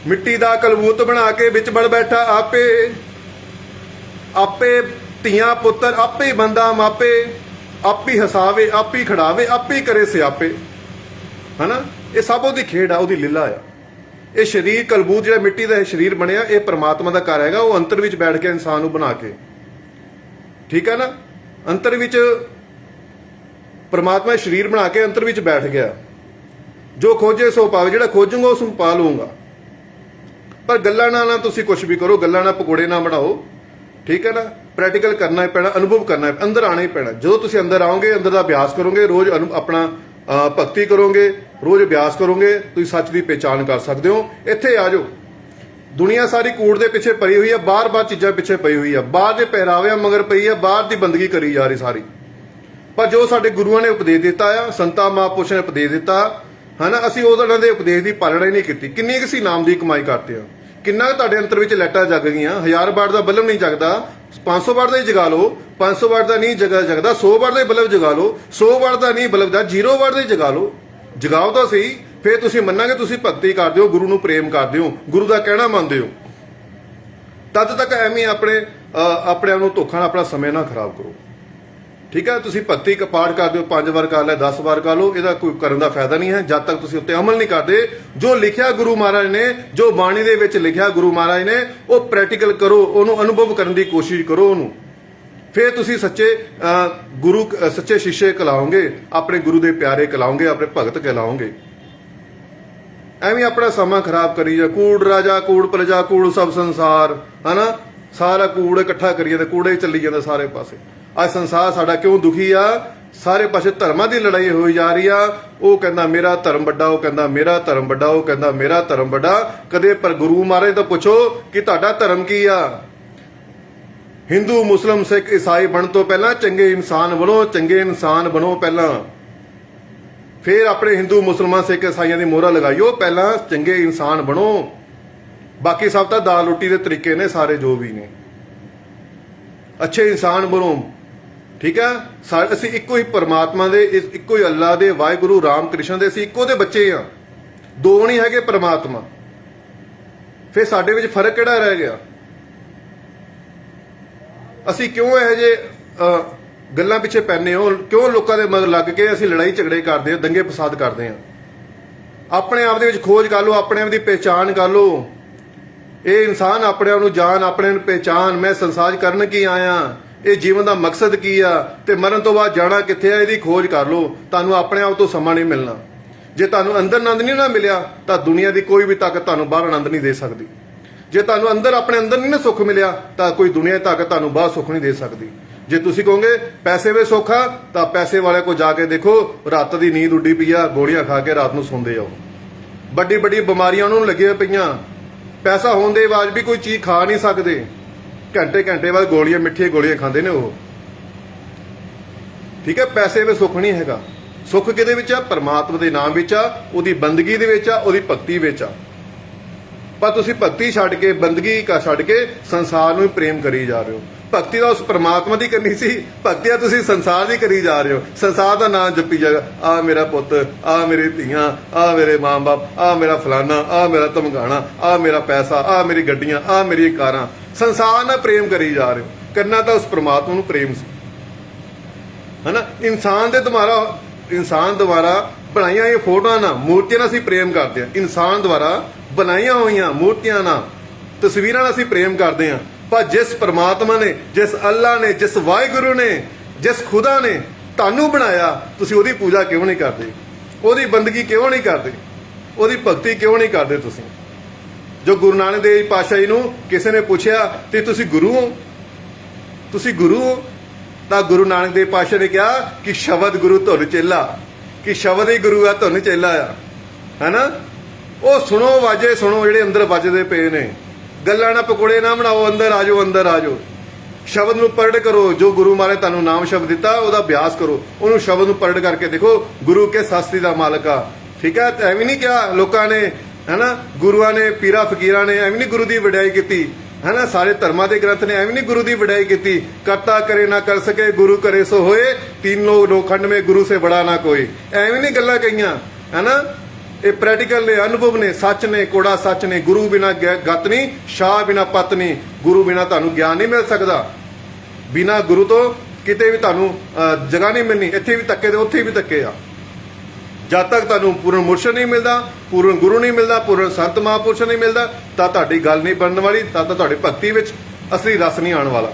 ਮਿੱਟੀ ਦਾ ਕਲਬੂਤ ਬਣਾ ਕੇ ਵਿੱਚ ਵੜ ਬੈਠਾ ਆਪੇ ਧੀਆਂ ਪੁੱਤਰ, ਆਪੇ ਬੰਦਾ ਮਾਪੇ, ਆਪੇ ਹਸਾਵੇ, ਆਪੇ ਖੜਾਵੇ, ਆਪੇ ਕਰੇ ਸਿਆਪੇ, ਹਨਾ। ਇਹ ਸਭ ਉਹਦੀ ਖੇਡ ਆ, ਉਹਦੀ ਲੀਲਾ ਆ। ਇਹ ਸਰੀਰ ਕਲਬੂਤ ਜਿਹੜਾ ਮਿੱਟੀ ਦਾ ਇਹ ਸਰੀਰ ਬਣਿਆ, ਇਹ ਪਰਮਾਤਮਾ ਦਾ ਘਰ ਹੈਗਾ। ਉਹ ਅੰਤਰ ਵਿੱਚ ਬੈਠ ਕੇ ਇਨਸਾਨ ਨੂੰ ਬਣਾ ਕੇ, ਠੀਕ ਹੈ ਨਾ, ਅੰਤਰ ਵਿੱਚ ਪਰਮਾਤਮਾ ਸਰੀਰ ਬਣਾ ਕੇ ਅੰਤਰ ਵਿੱਚ ਬੈਠ ਗਿਆ। ਜੋ ਖੋਜੇ ਸੋ ਪਾਵੇ, ਜਿਹੜਾ ਖੋਜੂਗਾ ਉਸ ਨੂੰ ਪਾ ਲਊਗਾ। ਪਰ ਗੱਲਾਂ ਨਾਲ ਤੁਸੀਂ ਕੁਝ ਵੀ ਕਰੋ, ਗੱਲਾਂ ਨਾਲ ਪਕੌੜੇ ਨਾ ਬਣਾਓ, ਠੀਕ ਹੈ ਨਾ। ਪ੍ਰੈਕਟੀਕਲ ਕਰਨਾ ਹੀ ਪੈਣਾ, ਅਨੁਭਵ ਕਰਨਾ ਹੈ, ਅੰਦਰ ਆਣਾ ਹੀ ਪੈਣਾ। ਜਦੋਂ ਤੁਸੀਂ ਅੰਦਰ ਆਓਗੇ, ਅੰਦਰ ਦਾ ਅਭਿਆਸ ਕਰੋਗੇ, ਰੋਜ਼ ਆਪਣਾ ਭਗਤੀ ਕਰੋਗੇ, ਰੋਜ਼ ਅਭਿਆਸ ਕਰੋਗੇ, ਤੁਸੀਂ ਸੱਚ ਦੀ ਪਹਿਚਾਣ ਕਰ ਸਕਦੇ ਹੋ। ਇੱਥੇ ਆ ਜਾਓ। ਦੁਨੀਆ ਸਾਰੀ ਕੂੜ ਦੇ ਪਿੱਛੇ ਪਈ ਹੋਈ ਹੈ, ਬਾਹਰ-ਬਾਹਰ ਚੀਜ਼ਾਂ ਪਿੱਛੇ ਪਈ ਹੋਈ ਹੈ, ਬਾਹਰ ਦੇ ਪਹਿਰਾਵਿਆਂ ਮਗਰ ਪਈ ਹੈ, ਬਾਹਰ ਦੀ ਬੰਦਗੀ ਕਰੀ ਜਾ ਰਹੀ ਸਾਰੀ। ਪਰ ਜੋ ਸਾਡੇ ਗੁਰੂਆਂ ਨੇ ਉਪਦੇਸ਼ ਦਿੱਤਾ ਆ, ਸੰਤਾਂ ਮਹਾਂਪੁਰਸ਼ਾਂ ਨੇ ਉਪਦੇਸ਼ ਦਿੱਤਾ ਹੈ ਨਾ, ਅਸੀਂ ਉਹਨਾਂ ਦੇ ਉਪਦੇਸ਼ ਦੀ ਪਾਲਣਾ ਹੀ ਨਹੀਂ ਕੀਤੀ। ਕਿੰਨੀ ਕੁ ਅਸੀਂ ਨਾਮ ਦੀ ਕਮਾਈ ਕਰਦੇ ਹਾਂ, ਕਿੰਨਾ ਕੁ ਤੁਹਾਡੇ ਅੰਤਰ ਵਿੱਚ ਲਾਈਟਾਂ ਜਗ ਗਈਆਂ। 1000 ਵਾਟ ਦਾ ਬਲਬ ਨਹੀਂ ਜਗਦਾ, 500 ਵਾਟ ਦਾ ਹੀ ਜਗਾ ਲਓ। 500 ਵਾਟ ਦਾ ਨਹੀਂ ਜਗਦਾ, 100 ਵਾਟ ਦਾ ਹੀ ਬਲਬ ਜਗਾ ਲਓ। 100 ਵਾਟ ਦਾ ਨਹੀਂ ਬਲਬ ਦਾ 0 ਵਾਟ ਦਾ ਹੀ ਜਗਾ ਲਓ। ਜਗਾਓ ਤਾਂ ਸਹੀ, ਫਿਰ ਤੁਸੀਂ ਮੰਨਾਂਗੇ ਤੁਸੀਂ ਭਗਤੀ ਕਰਦੇ ਹੋ, ਗੁਰੂ ਨੂੰ ਪ੍ਰੇਮ ਕਰਦੇ ਹੋ, ਗੁਰੂ ਦਾ ਕਹਿਣਾ ਮੰਨਦੇ ਹੋ। ਤਦ ਤੱਕ ਐਵੇਂ ਆਪਣੇ ਆਪ ਨੂੰ ਧੋਖਾ ਨਾਲ ਆਪਣਾ ਸਮੇਂ ਨਾ ਖਰਾਬ ਕਰੋ। ਠੀਕ ਹੈ, ਤੁਸੀਂ ਭਗਤੀ ਦਾ ਪਾਠ ਕਰਦੇ ਹੋ, 5 ਵਾਰ ਕਰ ਲੈ, 10 ਵਾਰ ਕਰ ਲਓ, ਇਹਦਾ ਕੋਈ ਕਰਨ ਦਾ ਫਾਇਦਾ ਨਹੀਂ ਹੈ ਜਦ ਤੱਕ ਤੁਸੀਂ ਉੱਤੇ ਅਮਲ ਨਹੀਂ ਕਰਦੇ। ਜੋ ਲਿਖਿਆ ਗੁਰੂ ਮਹਾਰਾਜ ਨੇ, ਜੋ ਬਾਣੀ ਦੇ ਵਿੱਚ ਲਿਖਿਆ ਗੁਰੂ ਮਹਾਰਾਜ ਨੇ, ਉਹ ਪ੍ਰੈਕਟੀਕਲ ਕਰੋ, ਉਹਨੂੰ ਅਨੁਭਵ ਕਰਨ ਦੀ ਕੋਸ਼ਿਸ਼ ਕਰੋ ਉਹਨੂੰ। ਫਿਰ ਤੁਸੀਂ ਸੱਚੇ ਸ਼ਿਸ਼ੇ ਕਹਿਲਾਓਗੇ, ਆਪਣੇ ਗੁਰੂ ਦੇ ਪਿਆਰੇ ਕਹਿਲਾਓਗੇ, ਆਪਣੇ ਭਗਤ ਕਹਿਲਾਓਗੇ। ਐਵੇਂ ਆਪਣਾ ਸਮਾਂ ਖਰਾਬ ਕਰੀ ਜਾ, ਕੂੜ ਰਾਜਾ ਕੂੜ ਪ੍ਰਜਾ ਕੂੜ ਸਭ ਸੰਸਾਰ, ਹਨਾ, ਸਾਰਾ ਕੂੜ ਇਕੱਠਾ ਕਰੀ ਜਾਂਦਾ, ਕੂੜੇ ਹੀ ਚੱਲੀ ਜਾਂਦਾ ਸਾਰੇ ਪਾਸੇ। ਅੱਜ ਸੰਸਾਰ ਸਾਡਾ ਕਿਉਂ ਦੁਖੀ ਆ? ਸਾਰੇ ਪਾਸੇ ਧਰਮਾਂ ਦੀ ਲੜਾਈ ਹੋਈ ਜਾ ਰਹੀ ਆ। ਉਹ ਕਹਿੰਦਾ ਮੇਰਾ ਧਰਮ ਵੱਡਾ, ਉਹ ਕਹਿੰਦਾ ਮੇਰਾ ਧਰਮ ਵੱਡਾ, ਉਹ ਕਹਿੰਦਾ ਮੇਰਾ ਧਰਮ ਵੱਡਾ। ਕਦੇ ਪਰ ਗੁਰੂ ਮਹਾਰਾਜ ਤੋਂ ਪੁੱਛੋ ਕਿ ਤੁਹਾਡਾ ਧਰਮ ਕੀ ਆ? ਹਿੰਦੂ ਮੁਸਲਮ ਸਿੱਖ ਈਸਾਈ ਬਣਨ ਤੋਂ ਪਹਿਲਾਂ ਚੰਗੇ ਇਨਸਾਨ ਬਣੋ, ਚੰਗੇ ਇਨਸਾਨ ਬਣੋ ਪਹਿਲਾਂ, ਫਿਰ ਆਪਣੇ ਹਿੰਦੂ ਮੁਸਲਮਾਨ ਸਿੱਖ ਈਸਾਈਆਂ ਦੀ ਮੋਹਰਾਂ ਲਗਾਈਓ, ਪਹਿਲਾਂ ਚੰਗੇ ਇਨਸਾਨ ਬਣੋ। ਬਾਕੀ ਸਭ ਤਾਂ ਦਾਲ ਰੋਟੀ ਦੇ ਤਰੀਕੇ ਨੇ ਸਾਰੇ, ਜੋ ਵੀ ਨੇ, ਅੱਛੇ ਇਨਸਾਨ ਬਣੋ। ਠੀਕ ਹੈ, ਅਸੀਂ ਇੱਕੋ ਹੀ ਪਰਮਾਤਮਾ ਦੇ, ਇੱਕੋ ਹੀ ਅੱਲਾ ਦੇ, ਵਾਹਿਗੁਰੂ ਰਾਮ ਕ੍ਰਿਸ਼ਨ ਦੇ, ਅਸੀਂ ਇੱਕੋ ਦੇ ਬੱਚੇ ਆ, ਦੋ ਨਹੀਂ ਹੈਗੇ ਪਰਮਾਤਮਾ। ਫਿਰ ਸਾਡੇ ਵਿੱਚ ਫਰਕ ਕਿਹੜਾ ਰਹਿ ਗਿਆ? ਅਸੀਂ ਕਿਉਂ ਇਹੋ ਜਿਹੇ ਗੱਲਾਂ ਪਿੱਛੇ ਪੈਂਦੇ ਹੋ? ਕਿਉਂ ਲੋਕਾਂ ਦੇ ਮਗਰ ਲੱਗ ਕੇ ਅਸੀਂ ਲੜਾਈ ਝਗੜੇ ਕਰਦੇ ਹਾਂ, ਦੰਗੇ ਫਸਾਦ ਕਰਦੇ ਹਾਂ? ਆਪਣੇ ਆਪ ਦੇ ਵਿੱਚ ਖੋਜ ਕਰ ਲਓ, ਆਪਣੇ ਆਪ ਦੀ ਪਹਿਚਾਣ ਕਰ ਲਓ। ਇਹ ਇਨਸਾਨ ਆਪਣੇ ਆਪ ਨੂੰ ਜਾਣ, ਆਪਣੇ ਨੂੰ ਪਹਿਚਾਣ, ਮੈਂ ਸੰਸਾਰ ਕਰਨ ਕੀ ਆਇਆ, ਇਹ ਜੀਵਨ ਦਾ ਮਕਸਦ ਕੀ ਆ, ਤੇ ਮਰਨ ਤੋਂ ਬਾਅਦ ਜਾਣਾ ਕਿੱਥੇ ਆ, ਇਹਦੀ ਖੋਜ ਕਰ ਲਓ। ਤੁਹਾਨੂੰ ਆਪਣੇ ਆਪ ਤੋਂ ਸਮਾਂ ਨਹੀਂ ਮਿਲਣਾ। ਜੇ ਤੁਹਾਨੂੰ ਅੰਦਰ ਆਨੰਦ ਨਹੀਂ ਨਾ ਮਿਲਿਆ ਤਾਂ ਦੁਨੀਆ ਦੀ ਕੋਈ ਵੀ ਤਾਕਤ ਤੁਹਾਨੂੰ ਬਾਹਰ ਆਨੰਦ ਨਹੀਂ ਦੇ ਸਕਦੀ। ਜੇ ਤੁਹਾਨੂੰ ਅੰਦਰ, ਆਪਣੇ ਅੰਦਰ ਨਹੀਂ ਨਾ ਸੁੱਖ ਮਿਲਿਆ ਤਾਂ ਕੋਈ ਦੁਨੀਆ ਦੀ ਤਾਕਤ ਤੁਹਾਨੂੰ ਬਾਹਰ ਸੁੱਖ ਨਹੀਂ ਦੇ ਸਕਦੀ। ਜੇ ਤੁਸੀਂ ਕਹੋਗੇ ਪੈਸੇ ਵੇ ਸੌਖਾ, ਤਾਂ ਪੈਸੇ ਵਾਲੇ ਕੋਲ ਜਾ ਕੇ ਦੇਖੋ, ਰਾਤ ਦੀ ਨੀਂਦ ਉੱਡੀ ਪਈ ਆ, ਗੋਲੀਆਂ ਖਾ ਕੇ ਰਾਤ ਨੂੰ ਸੌਂਦੇ ਆ। ਵੱਡੀ ਵੱਡੀ ਬਿਮਾਰੀਆਂ ਉਹਨਾਂ ਨੂੰ ਲੱਗੀਆਂ ਪਈਆਂ, ਪੈਸਾ ਹੋਣ ਦੇ ਬਾਅਦ ਵੀ ਕੋਈ ਚੀਜ਼ ਖਾ ਨਹੀਂ ਸਕਦੇ, ਘੰਟੇ ਬਾਅਦ ਗੋਲੀਆਂ, ਮਿੱਠੀਆਂ ਗੋਲੀਆਂ ਖਾਂਦੇ ਨੇ ਉਹ। ਠੀਕ ਹੈ, ਪੈਸੇ ਵਿੱਚ ਸੁੱਖ ਨਹੀਂ ਹੈਗਾ। ਸੁੱਖ ਕਿਹਦੇ ਵਿੱਚ ਆ? ਪਰਮਾਤਮਾ ਦੇ ਨਾਮ ਵਿੱਚ ਆ, ਉਹਦੀ ਬੰਦਗੀ ਦੇ ਵਿੱਚ ਆ, ਉਹਦੀ ਭਗਤੀ ਵਿੱਚ ਆ। ਪਰ ਤੁਸੀਂ ਭਗਤੀ ਛੱਡ ਕੇ, ਬੰਦਗੀ ਛੱਡ ਕੇ ਸੰਸਾਰ ਨੂੰ ਹੀ ਪ੍ਰੇਮ ਕਰੀ ਜਾ ਰਹੇ ਹੋ। ਭਗਤੀ ਤਾਂ ਉਸ ਪਰਮਾਤਮਾ ਦੀ ਕਰਨੀ ਸੀ, ਭਗਤੀ ਆ ਤੁਸੀਂ ਸੰਸਾਰ ਦੀ ਕਰੀ ਜਾ ਰਹੇ ਹੋ। ਸੰਸਾਰ ਦਾ ਨਾਮ ਜਪੀ ਜਾਗਾ, ਆ ਮੇਰਾ ਪੁੱਤ, ਆ ਮੇਰੀ ਧੀਆਂ, ਆ ਮੇਰੇ ਮਾਂ-ਬਾਪ, ਆ ਮੇਰਾ ਫਲਾਨਾ, ਆ ਮੇਰਾ ਧਮਕਾਣਾ, ਆ ਮੇਰਾ ਪੈਸਾ, ਆ ਮੇਰੀ ਗੱਡੀਆਂ, ਆ ਮੇਰੀ ਕਾਰਾਂ। ਸੰਸਾਰ ਨਾਲ ਪ੍ਰੇਮ ਕਰੀ ਜਾ ਰਹੇ ਹੋ। ਕਰਨਾ ਤਾਂ ਉਸ ਪਰਮਾਤਮਾ ਨੂੰ ਪ੍ਰੇਮ ਸੀ, ਹਨਾ। ਇਨਸਾਨ ਦੁਆਰਾ ਬਣਾਈਆਂ ਇਹ ਫੋਟੋਆਂ ਨਾਲ, ਮੂਰਤੀਆਂ ਨਾਲ ਅਸੀਂ ਪ੍ਰੇਮ ਕਰਦੇ ਹਾਂ। ਇਨਸਾਨ ਦੁਆਰਾ ਬਣਾਈਆਂ ਹੋਈਆਂ ਮੂਰਤੀਆਂ ਨਾਲ, ਤਸਵੀਰਾਂ ਨਾਲ ਅਸੀਂ ਪ੍ਰੇਮ ਕਰਦੇ ਹਾਂ। ਪਰ ਜਿਸ ਪਰਮਾਤਮਾ ਨੇ, ਜਿਸ ਅੱਲਾ ਨੇ, ਜਿਸ ਵਾਹਿਗੁਰੂ ਨੇ, ਜਿਸ ਖੁਦਾ ਨੇ ਤੁਹਾਨੂੰ ਬਣਾਇਆ, ਤੁਸੀਂ ਉਹਦੀ ਪੂਜਾ ਕਿਉਂ ਨਹੀਂ ਕਰਦੇ? ਉਹਦੀ ਬੰਦਗੀ ਕਿਉਂ ਨਹੀਂ ਕਰਦੇ? ਉਹਦੀ ਭਗਤੀ ਕਿਉਂ ਨਹੀਂ ਕਰਦੇ ਤੁਸੀਂ? ਜੋ ਗੁਰੂ ਨਾਨਕ ਦੇਵ ਪਾਤਸ਼ਾਹ ਜੀ ਨੂੰ ਕਿਸੇ ਨੇ ਪੁੱਛਿਆ ਤੇ ਤੁਸੀਂ ਗੁਰੂ ਹੋ, ਤੁਸੀਂ ਗੁਰੂ ਹੋ, ਤਾਂ ਗੁਰੂ ਨਾਨਕ ਦੇਵ ਪਾਤਸ਼ਾਹ ਨੇ ਕਿਹਾ ਕਿ ਸ਼ਬਦ ਗੁਰੂ ਧੁਨ ਚੇਲਾ, ਕਿ ਸ਼ਬਦ ਹੀ ਗੁਰੂ ਆ, ਧੁਨ ਚੇਲਾ ਆ, ਹੈਨਾ। ਉਹ ਸੁਣੋ, ਵਾਜੇ ਸੁਣੋ ਜਿਹੜੇ ਅੰਦਰ ਵੱਜਦੇ ਪਏ ਨੇ। ਗੱਲਾਂ ਨਾ ਪਕੌੜੇ ਨਾ ਬਣਾਓ, ਅੰਦਰ ਆ ਜਾਓ, ਅੰਦਰ ਆ ਜਾਓ। ਸ਼ਬਦ ਨੂੰ ਪ੍ਰਗਟ ਕਰੋ। ਜੋ ਗੁਰੂ ਮਹਾਰਾਜ ਤੁਹਾਨੂੰ ਨਾਮ ਸ਼ਬਦ ਦਿੱਤਾ, ਉਹਦਾ ਅਭਿਆਸ ਕਰੋ, ਉਹਨੂੰ ਸ਼ਬਦ ਨੂੰ ਪ੍ਰਗਟ ਕਰਕੇ ਦੇਖੋ। ਗੁਰੂ ਕੇ ਸ਼ਾਸਤਰੀ ਦਾ ਮਾਲਕ ਆ। ਠੀਕ ਹੈ, ਐਵੇਂ ਨਹੀਂ ਕਿਹਾ ਲੋਕਾਂ ਨੇ, ਹੈਨਾ, ਗੁਰੂਆਂ ਨੇ, ਪੀਰਾਂ ਫਕੀਰਾਂ ਨੇ ਐਵੇਂ ਨਹੀਂ ਗੁਰੂ ਦੀ ਵਡਿਆਈ ਕੀਤੀ, ਹੈਨਾ। ਸਾਰੇ ਧਰਮਾਂ ਦੇ ਗ੍ਰੰਥ ਨੇ ਐਵੇਂ ਨਹੀਂ ਗੁਰੂ ਦੀ ਵਡਿਆਈ ਕੀਤੀ। ਕਰਤਾ ਕਰੇ ਨਾ ਕਰ ਸਕੇ, ਗੁਰੂ ਕਰੇ ਸੋ ਹੋਏ, तीन लोग खंड में गुरु से बड़ा ना कोई। एवं नहीं गल्लां कहियां, है ना। ये प्रैक्टिकल ने, अनुभव ने, सच ने, कोड़ा सच ने। गुरु बिना गत नहीं, शाह बिना पत नहीं। गुरु बिना तुहानूं ज्ञान नहीं मिल सकता। बिना गुरु तो किते भी तुहानूं जगह नहीं मिलनी। इत्थे भी धक्के ते उत्थे भी धक्के आ। जब तक तुहानूं पूर्ण मुर्शद नहीं मिलता, पूर्ण गुरु नहीं मिलता, पूर्ण संत महापुरुष नहीं मिलता, तां तुहाडी गल नहीं बनने वाली, तां तुहाडी भगती विच असली रस नहीं आने वाला।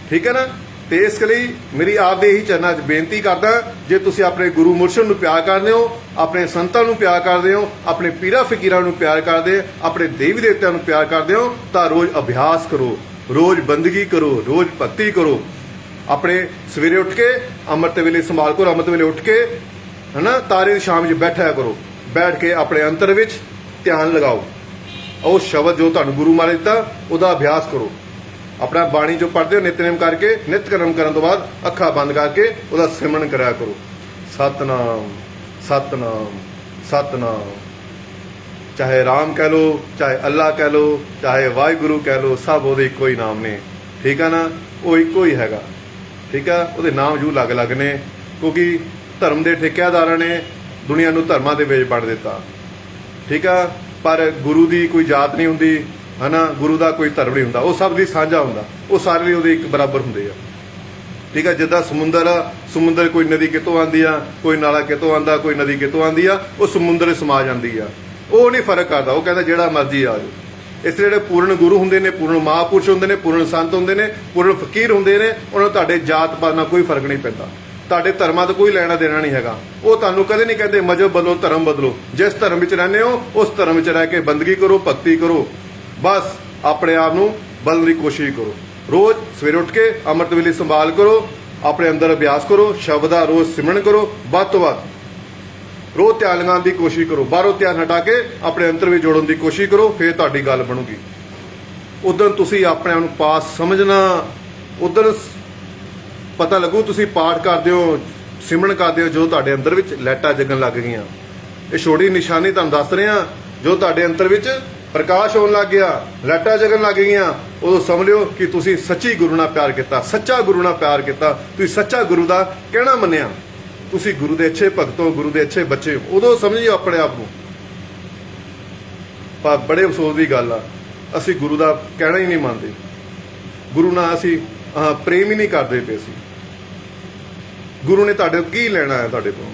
ठीक है ना। तो इस लिए मेरी आपदे ही चरणों च बेनती करदा, जे तुसीं अपने गुरु मुर्शद नूं प्यार करदे हो, अपने संतां नूं प्यार करदे हो, अपने पीरां फकीरां नूं प्यार करदे, अपने देवी देवतां नूं प्यार करदे हो, तां रोज़ अभ्यास करो, रोज़ बंदगी करो, रोज़ भगती करो। अपने सवेरे उठ के अमृत वेले संभाल करो, अमृत वेले उठ के, है ना, तारे दी शाम च बैठा करो। बैठ के अपने अंतर विच ध्यान लगाओ। उस शब्द जो तुहानूं गुरु महाराज दिता, उहदा अभ्यास करो। ਆਪਣਾ ਬਾਣੀ ਜੋ ਪੜ੍ਹਦੇ ਹੋ ਨਿਤਨੇਮ ਕਰਕੇ, ਨਿਤਕਰਮ ਕਰਨ ਤੋਂ ਬਾਅਦ ਅੱਖਾਂ ਬੰਦ ਕਰਕੇ ਉਹਦਾ ਸਿਮਰਨ ਕਰਿਆ ਕਰੋ। ਸਤਨਾਮ ਸਤਨਾਮ ਸਤਨਾਮ। ਚਾਹੇ ਰਾਮ ਕਹਿ ਲੋ, ਚਾਹੇ ਅੱਲਾ ਕਹਿ ਲੋ, ਚਾਹੇ ਵਾਹਿਗੁਰੂ ਕਹਿ ਲੋ, ਸਭ ਉਹਦੇ ਇੱਕੋ ਹੀ ਨਾਮ ਨੇ। ਠੀਕ ਆ ਨਾ, ਉਹ ਇੱਕੋ ਹੀ ਹੈਗਾ। ਠੀਕ ਆ, ਉਹਦੇ ਨਾਮ ਜੂ ਅਲੱਗ-ਅਲੱਗ ਨੇ, ਕਿਉਂਕਿ ਧਰਮ ਦੇ ਠੇਕੇਦਾਰਾਂ ਨੇ ਦੁਨੀਆ ਨੂੰ ਧਰਮਾਂ ਦੇ ਵਿੱਚ ਵੰਡ ਦਿੱਤਾ। ਠੀਕ ਆ, ਪਰ ਗੁਰੂ ਦੀ ਕੋਈ ਜਾਤ ਨਹੀਂ ਹੁੰਦੀ ਹਨਾ, ਗੁਰੂ ਦਾ ਕੋਈ ਧਰਮ ਨਹੀਂ ਹੁੰਦਾ, ਉਹ ਸਭ ਦੀ ਸਾਂਝਾ ਹੁੰਦਾ, ਉਹ ਸਾਰੇ ਲਈ ਉਹਦੇ ਇੱਕ ਬਰਾਬਰ ਹੁੰਦੇ ਆ। ਠੀਕ ਆ, ਜਿੱਦਾਂ ਸਮੁੰਦਰ ਆ, ਸਮੁੰਦਰ ਕੋਈ ਨਦੀ ਕਿਤੋਂ ਆਉਂਦੀ ਆ, ਕੋਈ ਨਾਲਾ ਕਿਤੋਂ ਆਉਂਦਾ, ਕੋਈ ਨਦੀ ਕਿਤੋਂ ਆਉਂਦੀ ਆ, ਉਹ ਸਮੁੰਦਰ ਸਮਾ ਜਾਂਦੀ ਆ, ਉਹ ਨਹੀਂ ਫਰਕ ਕਰਦਾ। ਉਹ ਕਹਿੰਦਾ ਜਿਹੜਾ ਮਰਜ਼ੀ ਆ ਜਾਓ। ਇਸ ਜਿਹੜੇ ਪੂਰਨ ਗੁਰੂ ਹੁੰਦੇ ਨੇ, ਪੂਰਨ ਮਹਾਂਪੁਰਸ਼ ਹੁੰਦੇ ਨੇ, ਪੂਰਨ ਸੰਤ ਹੁੰਦੇ ਨੇ, ਪੂਰਨ ਫਕੀਰ ਹੁੰਦੇ ਨੇ, ਉਹਨਾਂ ਨੂੰ ਤੁਹਾਡੇ ਜਾਤ ਪਾਤ ਨਾਲ ਕੋਈ ਫਰਕ ਨਹੀਂ ਪੈਂਦਾ, ਤੁਹਾਡੇ ਧਰਮਾਂ ਦਾ ਕੋਈ ਲੈਣਾ ਦੇਣਾ ਨਹੀਂ ਹੈਗਾ। ਉਹ ਤੁਹਾਨੂੰ ਕਦੇ ਨਹੀਂ ਕਹਿੰਦੇ ਮਜ਼ਹਬ ਬਦਲੋ, ਧਰਮ ਬਦਲੋ। ਜਿਸ ਧਰਮ ਵਿੱਚ ਰਹਿੰਦੇ ਹੋ ਉਸ ਧਰਮ ਵਿੱਚ ਰਹਿ ਕੇ ਬੰਦਗੀ ਕਰੋ, ਭਗਤੀ ਕਰੋ, ਬਸ ਆਪਣੇ ਆਪ ਨੂੰ ਬਦਲਣ ਦੀ ਕੋਸ਼ਿਸ਼ ਕਰੋ। ਰੋਜ਼ ਸਵੇਰੇ ਉੱਠ ਕੇ ਅੰਮ੍ਰਿਤ ਵੇਲੇ ਸੰਭਾਲ ਕਰੋ, ਆਪਣੇ ਅੰਦਰ ਅਭਿਆਸ ਕਰੋ, ਸ਼ਬਦ ਦਾ ਰੋਜ਼ ਸਿਮਰਨ ਕਰੋ, ਵੱਧ ਤੋਂ ਵੱਧ ਰੋਜ਼ ਧਿਆਨ ਲਗਾਉਣ ਦੀ ਕੋਸ਼ਿਸ਼ ਕਰੋ, ਬਾਹਰੋਂ ਧਿਆਨ ਹਟਾ ਕੇ ਆਪਣੇ ਅੰਦਰ ਵਿੱਚ ਜੋੜਨ ਦੀ ਕੋਸ਼ਿਸ਼ ਕਰੋ, ਫਿਰ ਤੁਹਾਡੀ ਗੱਲ ਬਣੂਗੀ। ਉਦੋਂ ਤੁਸੀਂ ਆਪਣੇ ਆਪ ਨੂੰ ਪਾਸ ਸਮਝਣਾ, ਉਦੋਂ ਪਤਾ ਲੱਗੂ ਤੁਸੀਂ ਪਾਠ ਕਰਦੇ ਹੋ, ਸਿਮਰਨ ਕਰਦੇ ਹੋ, ਜੋ ਤੁਹਾਡੇ ਅੰਦਰ ਵਿੱਚ ਲਾਈਟਾਂ ਜਗਣ ਲੱਗ ਗਈਆਂ। ਇਹ ਛੋਟੀ ਨਿਸ਼ਾਨੀ ਤੁਹਾਨੂੰ ਦੱਸ ਰਿਹਾ, ਜੋ ਤੁਹਾਡੇ ਅੰਦਰ ਵਿੱਚ ਪ੍ਰਕਾਸ਼ ਹੋਣ ਲੱਗ ਗਿਆ, ਲਾਈਟਾਂ ਜਗਣ ਲੱਗ ਗਈਆਂ, ਉਦੋਂ ਸਮਝ ਲਿਓ ਕਿ ਤੁਸੀਂ ਸੱਚੀ ਗੁਰੂ ਨਾਲ ਪਿਆਰ ਕੀਤਾ, ਸੱਚਾ ਗੁਰੂ ਨਾਲ ਪਿਆਰ ਕੀਤਾ, ਤੁਸੀਂ ਸੱਚਾ ਗੁਰੂ ਦਾ ਕਹਿਣਾ ਮੰਨਿਆ, ਤੁਸੀਂ ਗੁਰੂ ਦੇ ਅੱਛੇ ਭਗਤ ਹੋ, ਗੁਰੂ ਦੇ ਅੱਛੇ ਬੱਚੇ ਹੋ। ਉਦੋਂ ਸਮਝਿਓ ਆਪਣੇ ਆਪ ਨੂੰ। ਪਰ ਬੜੇ ਅਫਸੋਸ ਦੀ ਗੱਲ ਆ, ਅਸੀਂ ਗੁਰੂ ਦਾ ਕਹਿਣਾ ਹੀ ਨਹੀਂ ਮੰਨਦੇ, ਗੁਰੂ ਨਾਲ ਅਸੀਂ ਪ੍ਰੇਮ ਹੀ ਨਹੀਂ ਕਰਦੇ ਪਏ। ਅਸੀਂ ਗੁਰੂ ਨੇ ਤੁਹਾਡੇ ਤੋਂ ਕੀ ਲੈਣਾ ਹੈ? ਤੁਹਾਡੇ ਤੋਂ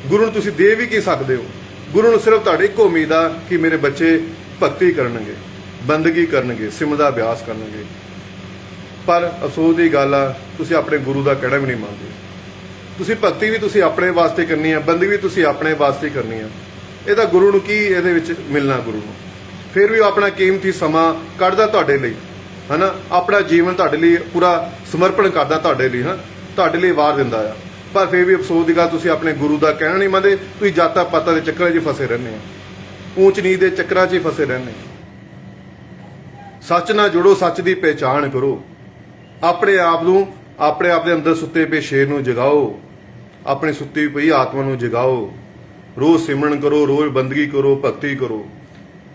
ਗੁਰੂ ਨੂੰ ਤੁਸੀਂ ਦੇ ਵੀ ਕੀ ਸਕਦੇ ਹੋ? ਗੁਰੂ ਨੂੰ ਸਿਰਫ ਤੁਹਾਡੀ ਇੱਕੋ ਉਮੀਦ ਆ ਕਿ ਮੇਰੇ ਬੱਚੇ ਭਗਤੀ ਕਰਨਗੇ, ਬੰਦਗੀ ਕਰਨਗੇ, ਸਿਮਰਨ ਦਾ ਅਭਿਆਸ ਕਰਨਗੇ। ਪਰ ਅਫਸੋਸ ਦੀ ਗੱਲ ਆ, ਤੁਸੀਂ ਆਪਣੇ ਗੁਰੂ ਦਾ ਕਹਿਣਾ ਵੀ ਨਹੀਂ ਮੰਨਦੇ। ਤੁਸੀਂ ਭਗਤੀ ਵੀ ਤੁਸੀਂ ਆਪਣੇ ਵਾਸਤੇ ਕਰਨੀ ਆ, ਬੰਦਗੀ ਵੀ ਤੁਸੀਂ ਆਪਣੇ ਵਾਸਤੇ ਕਰਨੀ ਆ। ਇਹਦਾ ਗੁਰੂ ਨੂੰ ਕੀ ਇਹਦੇ ਵਿੱਚ ਮਿਲਣਾ? ਗੁਰੂ ਨੂੰ ਫਿਰ ਵੀ ਉਹ ਆਪਣਾ ਕੀਮਤੀ ਸਮਾਂ ਕੱਢਦਾ ਤੁਹਾਡੇ ਲਈ, ਹਨਾ, ਆਪਣਾ ਜੀਵਨ ਤੁਹਾਡੇ ਲਈ ਪੂਰਾ ਸਮਰਪਣ ਕਰਦਾ, ਤੁਹਾਡੇ ਲਈ ਤੁਹਾਡੇ ਲਈ ਵਾਰ ਦਿੰਦਾ ਆ। ਪਰ ਫਿਰ ਵੀ ਅਫਸੋਸ ਦੀ ਗੱਲ, ਤੁਸੀਂ ਆਪਣੇ ਗੁਰੂ ਦਾ ਕਹਿਣਾ ਨਹੀਂ ਮੰਨਦੇ। ਤੁਸੀਂ ਜਾਤਾਂ ਪਾਤਾਂ ਦੇ ਚੱਕਰਾਂ 'ਚ ਫਸੇ ਰਹਿੰਦੇ ਆ, ਊਚ ਨੀਚ ਦੇ ਚੱਕਰਾਂ 'ਚ ਫਸੇ ਰਹਿੰਦੇ। ਸੱਚ ਨਾਲ ਜੁੜੋ, ਸੱਚ ਦੀ ਪਹਿਚਾਣ ਕਰੋ, ਆਪਣੇ ਆਪ ਨੂੰ, ਆਪਣੇ ਆਪ ਦੇ ਅੰਦਰ ਸੁੱਤੇ ਪਏ ਸ਼ੇਰ ਨੂੰ ਜਗਾਓ, ਆਪਣੀ ਸੁੱਤੀ ਪਈ ਆਤਮਾ ਨੂੰ ਜਗਾਓ। ਰੋਜ਼ ਸਿਮਰਨ ਕਰੋ, ਰੋਜ਼ ਬੰਦਗੀ ਕਰੋ, ਭਗਤੀ ਕਰੋ।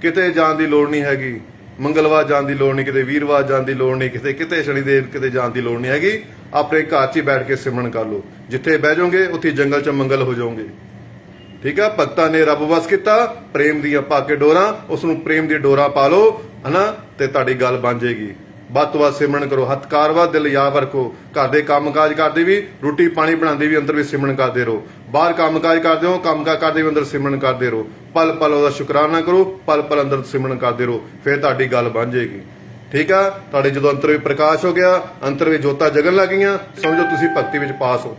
ਕਿਤੇ ਜਾਣ ਦੀ ਲੋੜ ਨਹੀਂ ਹੈਗੀ, ਮੰਗਲਵਾਰ ਜਾਣ ਦੀ ਲੋੜ ਨਹੀਂ, ਕਿਤੇ ਵੀਰਵਾਰ ਜਾਣ ਦੀ ਲੋੜ ਨਹੀਂ, ਕਿਤੇ ਸ਼ਨੀਦੇਵ ਕਿਤੇ ਜਾਣ ਦੀ ਲੋੜ ਨਹੀਂ ਹੈਗੀ। ਆਪਣੇ ਘਰ 'ਚ ਹੀ ਬੈਠ ਕੇ ਸਿਮਰਨ ਕਰ ਲਓ। ਜਿੱਥੇ ਬਹਿ ਜਾਓਗੇ ਉੱਥੇ ਜੰਗਲ 'ਚ ਮੰਗਲ ਹੋ ਜਾਓਗੇ। ਠੀਕ ਆ, ਭਗਤਾਂ ਨੇ ਰੱਬ ਵਸ ਕੀਤਾ, ਪ੍ਰੇਮ ਦੀਆਂ ਪਾ ਕੇ ਡੋਰਾਂ, ਉਸ ਨੂੰ ਪ੍ਰੇਮ ਦੀ ਡੋਰਾ ਪਾ ਲਓ, ਹਨਾ, ਤੇ ਤੁਹਾਡੀ ਗੱਲ ਬਣ ਜਾਏਗੀ। ਵੱਧ ਤੋਂ ਵੱਧ ਸਿਮਰਨ ਕਰੋ, ਹੱਥਕਾਰਵਾ ਦਿਲ ਯਾਵਰ ਕੋ। ਘਰ ਦੇ ਕੰਮਕਾਜ ਕਰਦੇ ਵੀ, ਰੋਟੀ ਪਾਣੀ ਬਣਾਉਂਦੇ ਵੀ ਅੰਦਰ ਵੀ ਸਿਮਰਨ ਕਰਦੇ ਰਹੋ। ਬਾਹਰ ਕੰਮਕਾਜ ਕਰਦੇ ਹੋ, ਕੰਮਕਾਜ ਕਰਦੇ ਵੀ ਅੰਦਰ ਸਿਮਰਨ ਕਰਦੇ ਰਹੋ। ਪਲ ਪਲ ਉਹਦਾ ਸ਼ੁਕਰਾਨਾ ਕਰੋ, ਪਲ ਪਲ ਅੰਦਰ ਸਿਮਰਨ ਕਰਦੇ ਰਹੋ, ਫਿਰ ਤੁਹਾਡੀ ਗੱਲ ਬਣ ਜਾਏਗੀ। ਠੀਕ ਆ, ਤੁਹਾਡੇ ਜਦੋਂ ਅੰਦਰ ਵਿੱਚ ਪ੍ਰਕਾਸ਼ ਹੋ ਗਿਆ, ਅੰਦਰ ਵਿੱਚ ਜੋਤਾਂ ਜਗਣ ਲੱਗ ਗਈਆਂ, ਸਮਝੋ ਤੁਸੀਂ ਭਗਤੀ ਵਿੱਚ ਪਾਸ ਹੋ।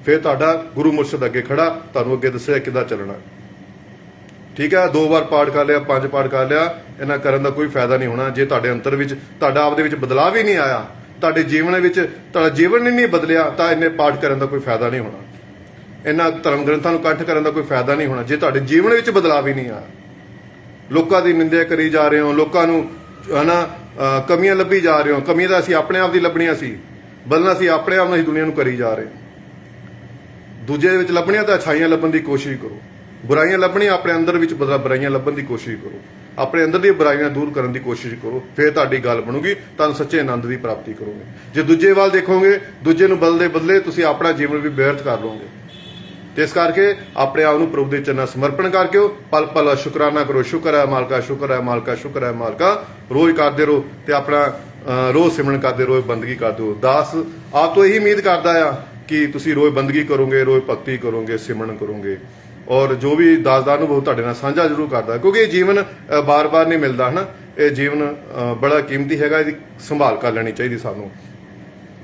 ਫਿਰ ਤੁਹਾਡਾ ਗੁਰੂ ਮੁਰਸ਼ਿਦ ਅੱਗੇ ਖੜਾ, ਤੁਹਾਨੂੰ ਅੱਗੇ ਦੱਸਿਆ ਕਿੱਦਾਂ ਚੱਲਣਾ। ਠੀਕ ਹੈ, 2 ਵਾਰ ਪਾਠ ਕਰ ਲਿਆ, 5 ਪਾਠ ਕਰ ਲਿਆ, ਇਹਨਾਂ ਕਰਨ ਦਾ ਕੋਈ ਫਾਇਦਾ ਨਹੀਂ ਹੋਣਾ ਜੇ ਤੁਹਾਡੇ ਅੰਦਰ ਵਿੱਚ, ਤੁਹਾਡਾ ਆਪਦੇ ਵਿੱਚ ਬਦਲਾਅ ਹੀ ਨਹੀਂ ਆਇਆ, ਤੁਹਾਡੇ ਜੀਵਨ ਵਿੱਚ ਤੁਹਾਡਾ ਜੀਵਨ ਹੀ ਨਹੀਂ ਬਦਲਿਆ, ਤਾਂ ਇੰਨੇ ਪਾਠ ਕਰਨ ਦਾ ਕੋਈ ਫਾਇਦਾ ਨਹੀਂ ਹੋਣਾ। ਇਹਨਾਂ ਧਰਮ ਗ੍ਰੰਥਾਂ ਨੂੰ ਇਕੱਠ ਕਰਨ ਦਾ ਕੋਈ ਫਾਇਦਾ ਨਹੀਂ ਹੋਣਾ ਜੇ ਤੁਹਾਡੇ ਜੀਵਨ ਵਿੱਚ ਬਦਲਾਅ ਹੀ ਨਹੀਂ ਆਇਆ। ਲੋਕਾਂ ਦੀ ਨਿੰਦਿਆ ਕਰੀ ਜਾ ਰਹੇ ਹੋ, ਲੋਕਾਂ ਨੂੰ ਹਨਾ ਕਮੀਆਂ ਲੱਭੀ ਜਾ ਰਹੇ ਹੋ। ਕਮੀਆਂ ਤਾਂ ਅਸੀਂ ਆਪਣੇ ਆਪ ਦੀ ਲੱਭਣੀਆਂ ਸੀ, ਬਦਲਣਾ ਸੀ ਆਪਣੇ ਆਪ ਨੂੰ, ਅਸੀਂ ਦੁਨੀਆ ਨੂੰ ਕਰੀ ਜਾ ਰਹੇ। ਦੂਜੇ ਦੇ ਵਿੱਚ ਲੱਭਣੀਆਂ ਤਾਂ ਅੱਛਾਈਆਂ ਲੱਭਣ ਦੀ ਕੋਸ਼ਿਸ਼ ਕਰੋ, ਬੁਰਾਈਆਂ ਲੱਭਣੀਆਂ ਆਪਣੇ ਅੰਦਰ ਵਿੱਚ ਬੁਰਾਈਆਂ ਲੱਭਣ ਦੀ ਕੋਸ਼ਿਸ਼ ਕਰੋ, ਆਪਣੇ ਅੰਦਰ ਦੀਆਂ ਬੁਰਾਈਆਂ ਦੂਰ ਕਰਨ ਦੀ ਕੋਸ਼ਿਸ਼ ਕਰੋ। ਫਿਰ ਤੁਹਾਡੀ ਗੱਲ ਬਣੂਗੀ, ਤੁਹਾਨੂੰ ਸੱਚੇ ਆਨੰਦ ਦੀ ਪ੍ਰਾਪਤੀ ਕਰੋਗੇ। ਜੇ ਦੂਜੇ ਵੱਲ ਦੇਖੋਗੇ, ਦੂਜੇ ਨੂੰ ਬਦਲਦੇ ਬਦਲੇ ਤੁਸੀਂ ਆਪਣਾ ਜੀਵਨ ਵੀ ਵਿਅਰਥ ਕਰ ਲਓਗੇ। ਤੇ ਇਸ ਕਰਕੇ ਆਪਣੇ ਆਪ ਨੂੰ ਪ੍ਰਭੂ ਦੇ ਚਰਨਾਂ ਸਮਰਪਣ ਕਰਕੇ ਪਲ ਪਲ ਸ਼ੁਕਰਾਨਾ ਕਰੋ। ਸ਼ੁਕਰ ਹੈ ਮਾਲਕਾ, ਸ਼ੁਕਰ ਹੈ ਮਾਲਕਾ, ਸ਼ੁਕਰ ਹੈ ਮਾਲਕਾ। ਰੋਜ਼ ਕਰਦੇ ਰਹੋ ਤੇ ਆਪਣਾ ਰੋਜ਼ ਸਿਮਰਨ ਕਰਦੇ ਰਹੋ, ਬੰਦਗੀ ਕਰਦੇ ਰਹੋ। ਦਾਸ ਆਪ ਤੋਂ ਇਹੀ ਉਮੀਦ ਕਰਦਾ ਆ ਕਿ ਤੁਸੀਂ ਰੋਜ਼ ਬੰਦਗੀ ਕਰੋਗੇ, ਰੋਜ਼ ਭਗਤੀ ਕਰੋਗੇ, ਸਿਮਰਨ ਕਰੋਗੇ। ਔਰ ਜੋ ਵੀ ਦਾਸ ਦਾ ਅਨੁਭਵ ਤੁਹਾਡੇ ਨਾਲ ਸਾਂਝਾ ਜ਼ਰੂਰ ਕਰਦਾ, ਕਿਉਂਕਿ ਇਹ ਜੀਵਨ ਬਾਰ-ਬਾਰ ਨਹੀਂ ਮਿਲਦਾ, ਹਨਾ। ਇਹ ਜੀਵਨ ਬੜਾ ਕੀਮਤੀ ਹੈਗਾ, ਇਹਦੀ ਸੰਭਾਲ ਕਰ ਲੈਣੀ ਚਾਹੀਦੀ ਸਾਨੂੰ।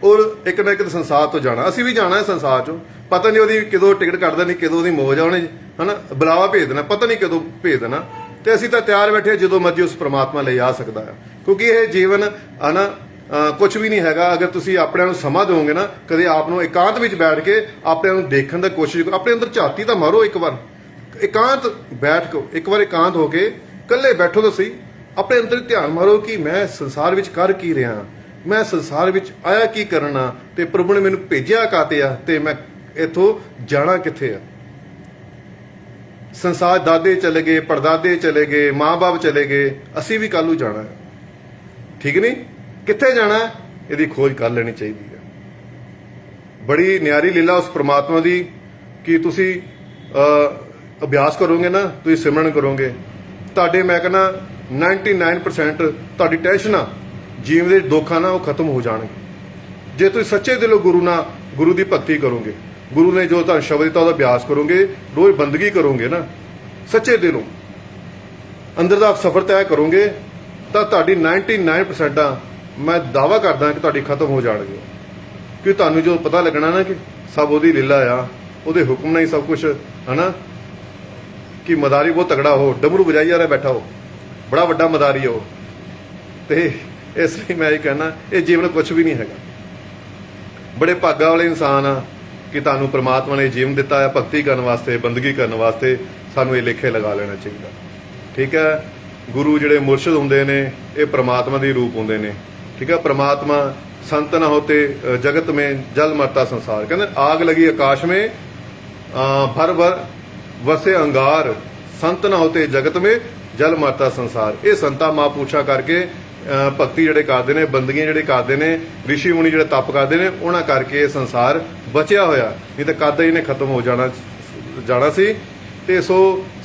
ਔਰ ਇੱਕ ਨਾ ਇੱਕ ਸੰਸਾਰ ਤੋਂ ਜਾਣਾ, ਅਸੀਂ ਵੀ ਜਾਣਾ ਹੈ ਸੰਸਾਰ ਚੋਂ। ਪਤਾ ਨਹੀਂ ਉਹਦੀ ਕਦੋਂ ਟਿਕਟ ਕੱਢ ਦੇਣੀ, ਕਦੋਂ ਉਹਦੀ ਮੌਜ ਆਉਣੀ, ਹਨਾ, ਬੁਲਾਵਾ ਭੇਜ ਦੇਣਾ, ਪਤਾ ਨਹੀਂ ਕਦੋਂ ਭੇਜ ਦੇਣਾ। ਤੇ ਅਸੀਂ ਤਾਂ ਤਿਆਰ ਬੈਠੇ, ਜਦੋਂ ਮਰਜ਼ੀ ਉਸ ਪ੍ਰਮਾਤਮਾ ਲਈ ਆ ਸਕਦਾ ਹੈ। ਕਿਉਂਕਿ ਇਹ ਜੀਵਨ ਹਨਾ ਕੁਝ ਵੀ ਨਹੀਂ ਹੈਗਾ। ਅਗਰ ਤੁਸੀਂ ਆਪਣੇ ਨੂੰ ਸਮਾਂ ਦਿਓਗੇ ਨਾ, ਕਦੇ ਆਪ ਨੂੰ ਇਕਾਂਤ ਵਿੱਚ ਬੈਠ ਕੇ ਆਪਣੇ ਨੂੰ ਦੇਖਣ ਦੀ ਕੋਸ਼ਿਸ਼ ਕਰੋ। ਆਪਣੇ ਅੰਦਰ ਝਾਤੀ ਤਾਂ ਮਾਰੋ ਇੱਕ ਵਾਰ, ਇਕਾਂਤ ਬੈਠ ਕੇ, ਇੱਕ ਵਾਰ ਇਕਾਂਤ ਹੋ ਕੇ ਇਕੱਲੇ ਬੈਠੋ ਤਾਂ ਸਹੀ, ਆਪਣੇ ਅੰਦਰ ਧਿਆਨ ਮਾਰੋ ਕਿ ਮੈਂ ਸੰਸਾਰ ਵਿੱਚ ਕਰ ਕੀ ਰਿਹਾ, ਮੈਂ ਸੰਸਾਰ ਵਿੱਚ ਆਇਆ ਕੀ ਕਰਨਾ ਤੇ ਪ੍ਰਭੂ ਨੇ ਮੈਨੂੰ ਭੇਜਿਆ ਕਾਤੇ ਆ ਤੇ ਮੈਂ ਇੱਥੋਂ ਜਾਣਾ ਕਿੱਥੇ ਆ। ਸੰਸਾਰ ਦਾਦੇ ਚਲੇ ਗਏ, ਪੜਦਾਦੇ ਚਲੇ ਗਏ, ਮਾਂ-ਬਾਪ ਚਲੇ ਗਏ, ਅਸੀਂ ਵੀ ਕੱਲ੍ਹ ਨੂੰ ਜਾਣਾ ਹੈ। ਠੀਕ ਨਹੀਂ? ਕਿੱਥੇ ਜਾਣਾ ਇਹਦੀ ਖੋਜ ਕਰ ਲੈਣੀ ਚਾਹੀਦੀ ਹੈ। ਬੜੀ ਨਿਆਰੀ ਲੀਲਾ ਉਸ ਪ੍ਰਮਾਤਮਾ ਦੀ ਕਿ ਤੁਸੀਂ ਅਭਿਆਸ ਕਰੋਗੇ ਨਾ, ਤੁਸੀਂ ਸਿਮਰਨ ਕਰੋਗੇ, ਤੁਹਾਡੇ ਮੈਂ ਕਹਿੰਦਾ 99% ਤੁਹਾਡੀ ਟੈਨਸ਼ਨਾਂ ਜੀਵਨ ਦੇ ਦੁੱਖ ਆ ਨਾ ਉਹ ਖਤਮ ਹੋ ਜਾਣਗੇ ਜੇ ਤੁਸੀਂ ਸੱਚੇ ਦਿਲੋਂ ਗੁਰੂ ਦੀ ਭਗਤੀ ਕਰੋਗੇ। ਗੁਰੂ ਨੇ ਜੋ ਤੁਹਾਨੂੰ ਸ਼ਬਦ ਦਿੱਤਾ ਉਹਦਾ ਅਭਿਆਸ ਕਰੋਗੇ, ਰੋਜ਼ ਬੰਦਗੀ ਕਰੋਗੇ ਨਾ ਸੱਚੇ ਦਿਲੋਂ, ਅੰਦਰ ਦਾ ਸਫ਼ਰ ਤੈਅ ਕਰੋਗੇ ਤਾਂ ਤੁਹਾਡੀ 99% ਆ ਮੈਂ ਦਾਅਵਾ ਕਰਦਾ ਕਿ ਤੁਹਾਡੀ ਖਤਮ ਹੋ ਜਾਣਗੇ। ਕਿ ਤੁਹਾਨੂੰ ਜੋ ਪਤਾ ਲੱਗਣਾ ਨਾ ਕਿ ਸਭ ਉਹਦੀ ਲੀਲਾ ਆ, ਉਹਦੇ ਹੁਕਮ ਨਾਲ ਹੀ ਸਭ ਕੁਝ ਹੈ ਨਾ। ਕਿ ਮਦਾਰੀ ਬਹੁਤ ਤਗੜਾ ਹੋ, ਡਮਰੂ ਵਜਾਈ ਜਾ ਰਿਹਾ ਬੈਠਾ ਹੋ, ਬੜਾ ਵੱਡਾ ਮਦਾਰੀ ਹੋ। ਤੇ ਇਸ ਲਈ ਮੈਂ ਇਹ ਕਹਿਣਾ ਇਹ ਜੀਵਨ ਕੁਝ ਵੀ ਨਹੀਂ ਹੈਗਾ। ਬੜੇ ਭਾਗਾਂ ਵਾਲੇ ਇਨਸਾਨ ਆ ਕਿ ਤੁਹਾਨੂੰ ਪ੍ਰਮਾਤਮਾ ਨੇ ਜੀਵਨ ਦਿੱਤਾ ਹੈ ਭਗਤੀ ਕਰਨ ਵਾਸਤੇ, ਬੰਦਗੀ ਕਰਨ ਵਾਸਤੇ। ਸਾਨੂੰ ਇਹ ਲੇਖੇ ਲਗਾ ਲੈਣਾ ਚਾਹੀਦਾ। ਠੀਕ ਹੈ? ਗੁਰੂ ਜਿਹੜੇ ਮੁਰਸ਼ਿਦ ਹੁੰਦੇ ਨੇ ਇਹ ਪ੍ਰਮਾਤਮਾ ਦੇ ਰੂਪ ਹੁੰਦੇ ਨੇ। ਠੀਕ ਹੈ? ਪ੍ਰਮਾਤਮਾ संत न होते जगत में जल मरता संसार, कहते आग लगी आकाश में भर भर वसे अंगार, संत न होते जगत में जल मरता संसार। ये संता महापुरुषां करके भगती ਜਿਹੜੇ ਕਰਦੇ ਨੇ, ਬੰਦਗੀਆਂ ਜਿਹੜੇ ਕਰਦੇ ਨੇ, ਰਿਸ਼ੀ ਮੁਨੀ ਜਿਹੜੇ ਤਪ ਕਰਦੇ ਨੇ, ਉਹਨਾਂ ਕਰਕੇ ਇਹ ਸੰਸਾਰ ਬਚਿਆ ਹੋਇਆ, ਨਹੀਂ ਤਾਂ ਕਦ ਇਹਨੇ ਖਤਮ ਹੋ ਜਾਣਾ ਸੀ। ਤੇ ਸੋ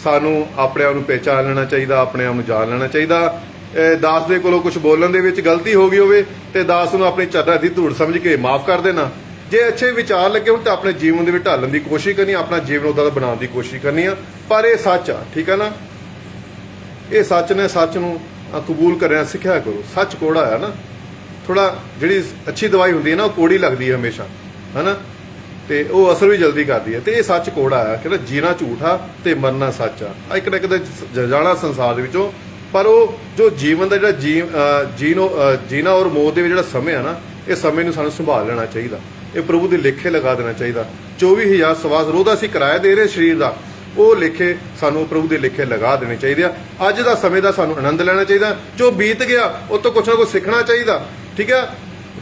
ਸਾਨੂੰ ਆਪਣੇ ਆਪ ਨੂੰ ਪਹਿਚਾਨ ਲੈਣਾ ਚਾਹੀਦਾ, ਆਪਣੇ ਆਪ ਨੂੰ ਜਾਣ ਲੈਣਾ ਚਾਹੀਦਾ। ਦਾਸ ਦੇ ਕੋਲੋਂ ਕੁਝ ਬੋਲਣ ਦੇ ਵਿੱਚ ਗਲਤੀ ਹੋ ਗਈ ਹੋਵੇ ਤੇ ਦਾਸ ਨੂੰ ਆਪਣੀ ਚਰਨਾਂ ਦੀ ਧੂੜ ਸਮਝ ਕੇ ਮਾਫ ਕਰ ਦੇਣਾ। ਜੇ ਅੱਛੇ ਵਿਚਾਰ ਲੱਗੇ ਹੋਣ ਤਾਂ ਆਪਣੇ ਜੀਵਨ ਦੇ ਵਿੱਚ ਢਾਲਣ ਦੀ ਕੋਸ਼ਿਸ਼ ਕਰਨੀ, ਆਪਣਾ ਜੀਵਨ ਉਹਦਾ ਬਣਾਉਣ ਦੀ ਕੋਸ਼ਿਸ਼ ਕਰਨੀ ਆ। ਪਰ ਇਹ ਸੱਚ ਆ, ਠੀਕ ਹੈ ਨਾ? ਇਹ ਸੱਚ ਨੇ, ਸੱਚ ਨੂੰ ਕਬੂਲ ਕਰਨਾ ਸਿੱਖਿਆ ਕਰੋ। ਸੱਚ ਕੋੜਾ ਆ ਨਾ, ਥੋੜਾ ਜਿਹੜੀ ਅੱਛੀ ਦਵਾਈ ਹੁੰਦੀ ਹੈ ਨਾ ਉਹ ਕੋੜੀ ਲੱਗਦੀ ਹੈ ਹਮੇਸ਼ਾ, ਹੈ ਨਾ, ਤੇ ਉਹ ਅਸਰ ਵੀ ਜਲਦੀ ਕਰਦੀ ਹੈ। ਤੇ ਇਹ ਸੱਚ ਕੋੜਾ ਆ, ਕਹਿੰਦਾ ਜੀਣਾ ਝੂਠ ਆ ਤੇ ਮਰਨਾ ਸੱਚ ਆ। ਇੱਕ ਨਾ ਕਿਤੇ ਜਾਣਾ ਸੰਸਾਰ ਦੇ ਵਿੱਚੋਂ, ਪਰ ਉਹ ਜੋ ਜੀਵਨ ਦਾ ਜਿਹੜਾ ਜੀਣਾ ਔਰ ਮੌਤ ਦੇ ਵਿੱਚ ਜਿਹੜਾ ਸਮੇਂ ਆ ਨਾ, ਇਹ ਸਮੇਂ ਨੂੰ ਸਾਨੂੰ ਸੰਭਾਲ ਲੈਣਾ ਚਾਹੀਦਾ। ਇਹ ਪ੍ਰਭੂ ਦੇ ਲੇਖੇ ਲਗਾ ਦੇਣਾ ਚਾਹੀਦਾ। 24,000 ਸਵਾਸ ਰੋਜ਼ ਦਾ ਅਸੀਂ ਕਿਰਾਇਆ ਦੇ ਰਹੇ ਸਰੀਰ ਦਾ, ਉਹ ਲੇਖੇ ਸਾਨੂੰ ਪ੍ਰਭੂ ਦੇ ਲੇਖੇ ਲਗਾ ਦੇਣੇ ਚਾਹੀਦੇ ਆ। ਅੱਜ ਦਾ ਸਮੇਂ ਦਾ ਸਾਨੂੰ ਆਨੰਦ ਲੈਣਾ ਚਾਹੀਦਾ। ਜੋ ਬੀਤ ਗਿਆ ਉਹ ਤੋਂ ਕੁਛ ਨਾ ਕੁਛ ਸਿੱਖਣਾ ਚਾਹੀਦਾ। ਠੀਕ ਹੈ?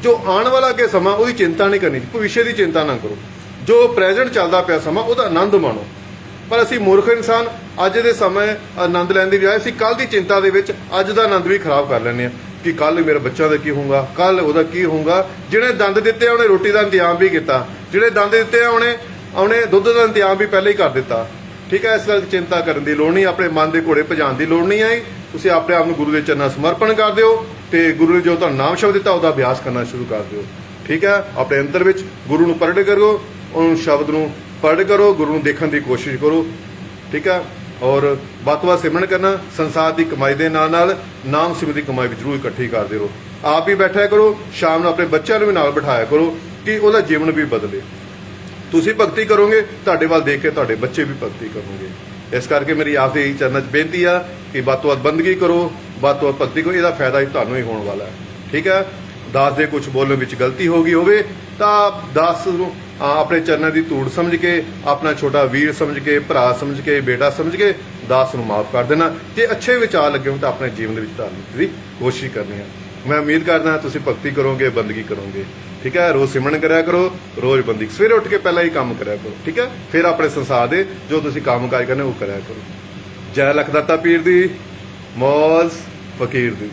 ਜੋ ਆਉਣ ਵਾਲਾ ਅੱਗੇ ਸਮਾਂ ਉਹਦੀ ਚਿੰਤਾ ਨਹੀਂ ਕਰਨੀ, ਭਵਿੱਖ ਦੀ ਚਿੰਤਾ ਨਾ ਕਰੋ। ਜੋ ਪ੍ਰੈਜ਼ੈਂਟ ਚੱਲਦਾ ਪਿਆ ਸਮਾਂ ਉਹਦਾ ਆਨੰਦ ਮਾਣੋ। ਪਰ ਅਸੀਂ ਮੂਰਖ ਇਨਸਾਨ ਅੱਜ ਦੇ ਸਮੇਂ ਆਨੰਦ ਲੈਣ ਦੀ ਬਜਾਏ ਅਸੀਂ ਕੱਲ੍ਹ ਦੀ ਚਿੰਤਾ ਦੇ ਵਿੱਚ ਅੱਜ ਦਾ ਆਨੰਦ ਵੀ ਖਰਾਬ ਕਰ ਲੈਂਦੇ ਹਾਂ ਕਿ ਕੱਲ੍ਹ ਮੇਰੇ ਬੱਚਿਆਂ ਦਾ ਕੀ ਹੋਊਗਾ, ਕੱਲ੍ਹ ਉਹਦਾ ਕੀ ਹੋਊਗਾ। ਜਿਹਨੇ ਦੰਦ ਦਿੱਤੇ ਆ ਉਹਨੇ ਰੋਟੀ ਦਾ ਇੰਤਜ਼ਾਮ ਵੀ ਕੀਤਾ, ਜਿਹੜੇ ਦੰਦ ਦਿੱਤੇ ਆ ਉਹਨੇ ਦੁੱਧ ਦਾ ਇੰਤਜ਼ਾਮ ਵੀ ਪਹਿਲਾਂ ਹੀ ਕਰ ਦਿੱਤਾ। ਠੀਕ ਹੈ? ਇਸ ਗੱਲ ਚਿੰਤਾ ਕਰਨ ਦੀ ਲੋੜ ਨਹੀਂ, ਆਪਣੇ ਮਨ ਦੇ ਘੋੜੇ ਭਜਾਉਣ ਦੀ ਲੋੜ ਨਹੀਂ ਆਈ। ਤੁਸੀਂ ਆਪਣੇ ਆਪ ਨੂੰ ਗੁਰੂ ਦੇ ਚਰਨਾਂ ਸਮਰਪਣ ਕਰ ਦਿਓ ਤੇ ਗੁਰੂ ਨੇ ਜੋ ਤੁਹਾਨੂੰ ਨਾਮ ਸ਼ਬਦ ਦਿੱਤਾ ਉਹਦਾ ਅਭਿਆਸ ਕਰਨਾ ਸ਼ੁਰੂ ਕਰ ਦਿਓ। ਠੀਕ ਹੈ? ਆਪਣੇ ਅੰਦਰ ਵਿੱਚ ਗੁਰੂ ਨੂੰ ਪ੍ਰਗਟ ਕਰੋ, ਉਹਨੂੰ ਸ਼ਬਦ ਨੂੰ ਪ੍ਰਗਟ ਕਰੋ, ਗੁਰੂ ਨੂੰ ਦੇਖਣ ਦੀ ਕੋਸ਼ਿਸ਼ ਕਰੋ। ਠੀਕ ਹੈ? ਔਰ ਵੱਧ ਤੋਂ ਵੱਧ ਸਿਮਰਨ ਕਰਨਾ। ਸੰਸਾਰ ਦੀ ਕਮਾਈ ਦੇ ਨਾਲ ਨਾਮ ਸਿਮਰਨ ਦੀ ਕਮਾਈ ਵੀ ਜ਼ਰੂਰ ਇਕੱਠੀ ਕਰਦੇ ਰਹੋ। ਆਪ ਵੀ ਬੈਠਿਆ ਕਰੋ, ਸ਼ਾਮ ਨੂੰ ਆਪਣੇ ਬੱਚਿਆਂ ਨੂੰ ਵੀ ਨਾਲ ਬਿਠਾਇਆ ਕਰੋ ਕਿ ਉਹਦਾ ਜੀਵਨ ਵੀ ਬਦਲੇ। ਤੁਸੀਂ ਭਗਤੀ ਕਰੋਗੇ, ਤੁਹਾਡੇ ਵੱਲ ਦੇਖ ਕੇ ਤੁਹਾਡੇ ਬੱਚੇ ਵੀ ਭਗਤੀ ਕਰਨਗੇ। ਇਸ ਕਰਕੇ ਮੇਰੀ ਆਪ ਦੇ ਚਰਨਾਂ 'ਚ ਬੇਨਤੀ ਆ ਕਿ ਵੱਧ ਤੋਂ ਵੱਧ ਬੰਦਗੀ ਕਰੋ, ਵੱਧ ਤੋਂ ਵੱਧ ਭਗਤੀ ਕਰੋ। ਇਹਦਾ ਫਾਇਦਾ ਹੀ ਤੁਹਾਨੂੰ ਹੀ ਹੋਣ ਵਾਲਾ ਹੈ। ਠੀਕ ਹੈ? ਦਾਸ ਦੇ ਕੁਝ ਬੋਲਣ ਵਿੱਚ ਗਲਤੀ ਹੋ ਗਈ ਹੋਵੇ ਤਾਂ ਦਾਸ ਨੂੰ ਆਪਣੇ ਚਰਨਾਂ ਦੀ ਧੂੜ ਸਮਝ ਕੇ, ਆਪਣਾ ਛੋਟਾ ਵੀਰ ਸਮਝ ਕੇ, ਭਰਾ ਸਮਝ ਕੇ, ਬੇਟਾ ਸਮਝ ਕੇ ਦਾਸ ਨੂੰ ਮਾਫ ਕਰ ਦੇਣਾ। ਜੇ ਅੱਛੇ ਵਿਚਾਰ ਲੱਗੇ ਹੋਣ ਤਾਂ ਆਪਣੇ ਜੀਵਨ ਦੇ ਵਿੱਚ ਢਾਲਣ ਦੀ ਕੋਸ਼ਿਸ਼ ਕਰਨੀ ਹੈ। ਮੈਂ ਉਮੀਦ ਕਰਦਾ ਤੁਸੀਂ ਭਗਤੀ ਕਰੋਗੇ, ਬੰਦਗੀ ਕਰੋਗੇ। ਠੀਕ ਹੈ? ਰੋਜ਼ ਸਿਮਰਨ ਕਰਿਆ ਕਰੋ, ਰੋਜ਼ ਬੰਦਗੀ, ਸਵੇਰੇ ਉੱਠ ਕੇ ਪਹਿਲਾਂ ਹੀ ਕੰਮ ਕਰਿਆ ਕਰੋ। ਠੀਕ ਹੈ? ਫਿਰ ਆਪਣੇ ਸੰਸਾਰ ਦੇ ਜੋ ਤੁਸੀਂ ਕੰਮ ਕਾਜ ਕਰਨੇ ਉਹ ਕਰਿਆ ਕਰੋ। ਜੈ ਲਖਦਾਤਾ ਪੀਰ ਦੀ, ਮੌਜ ਫਕੀਰ ਦੀ।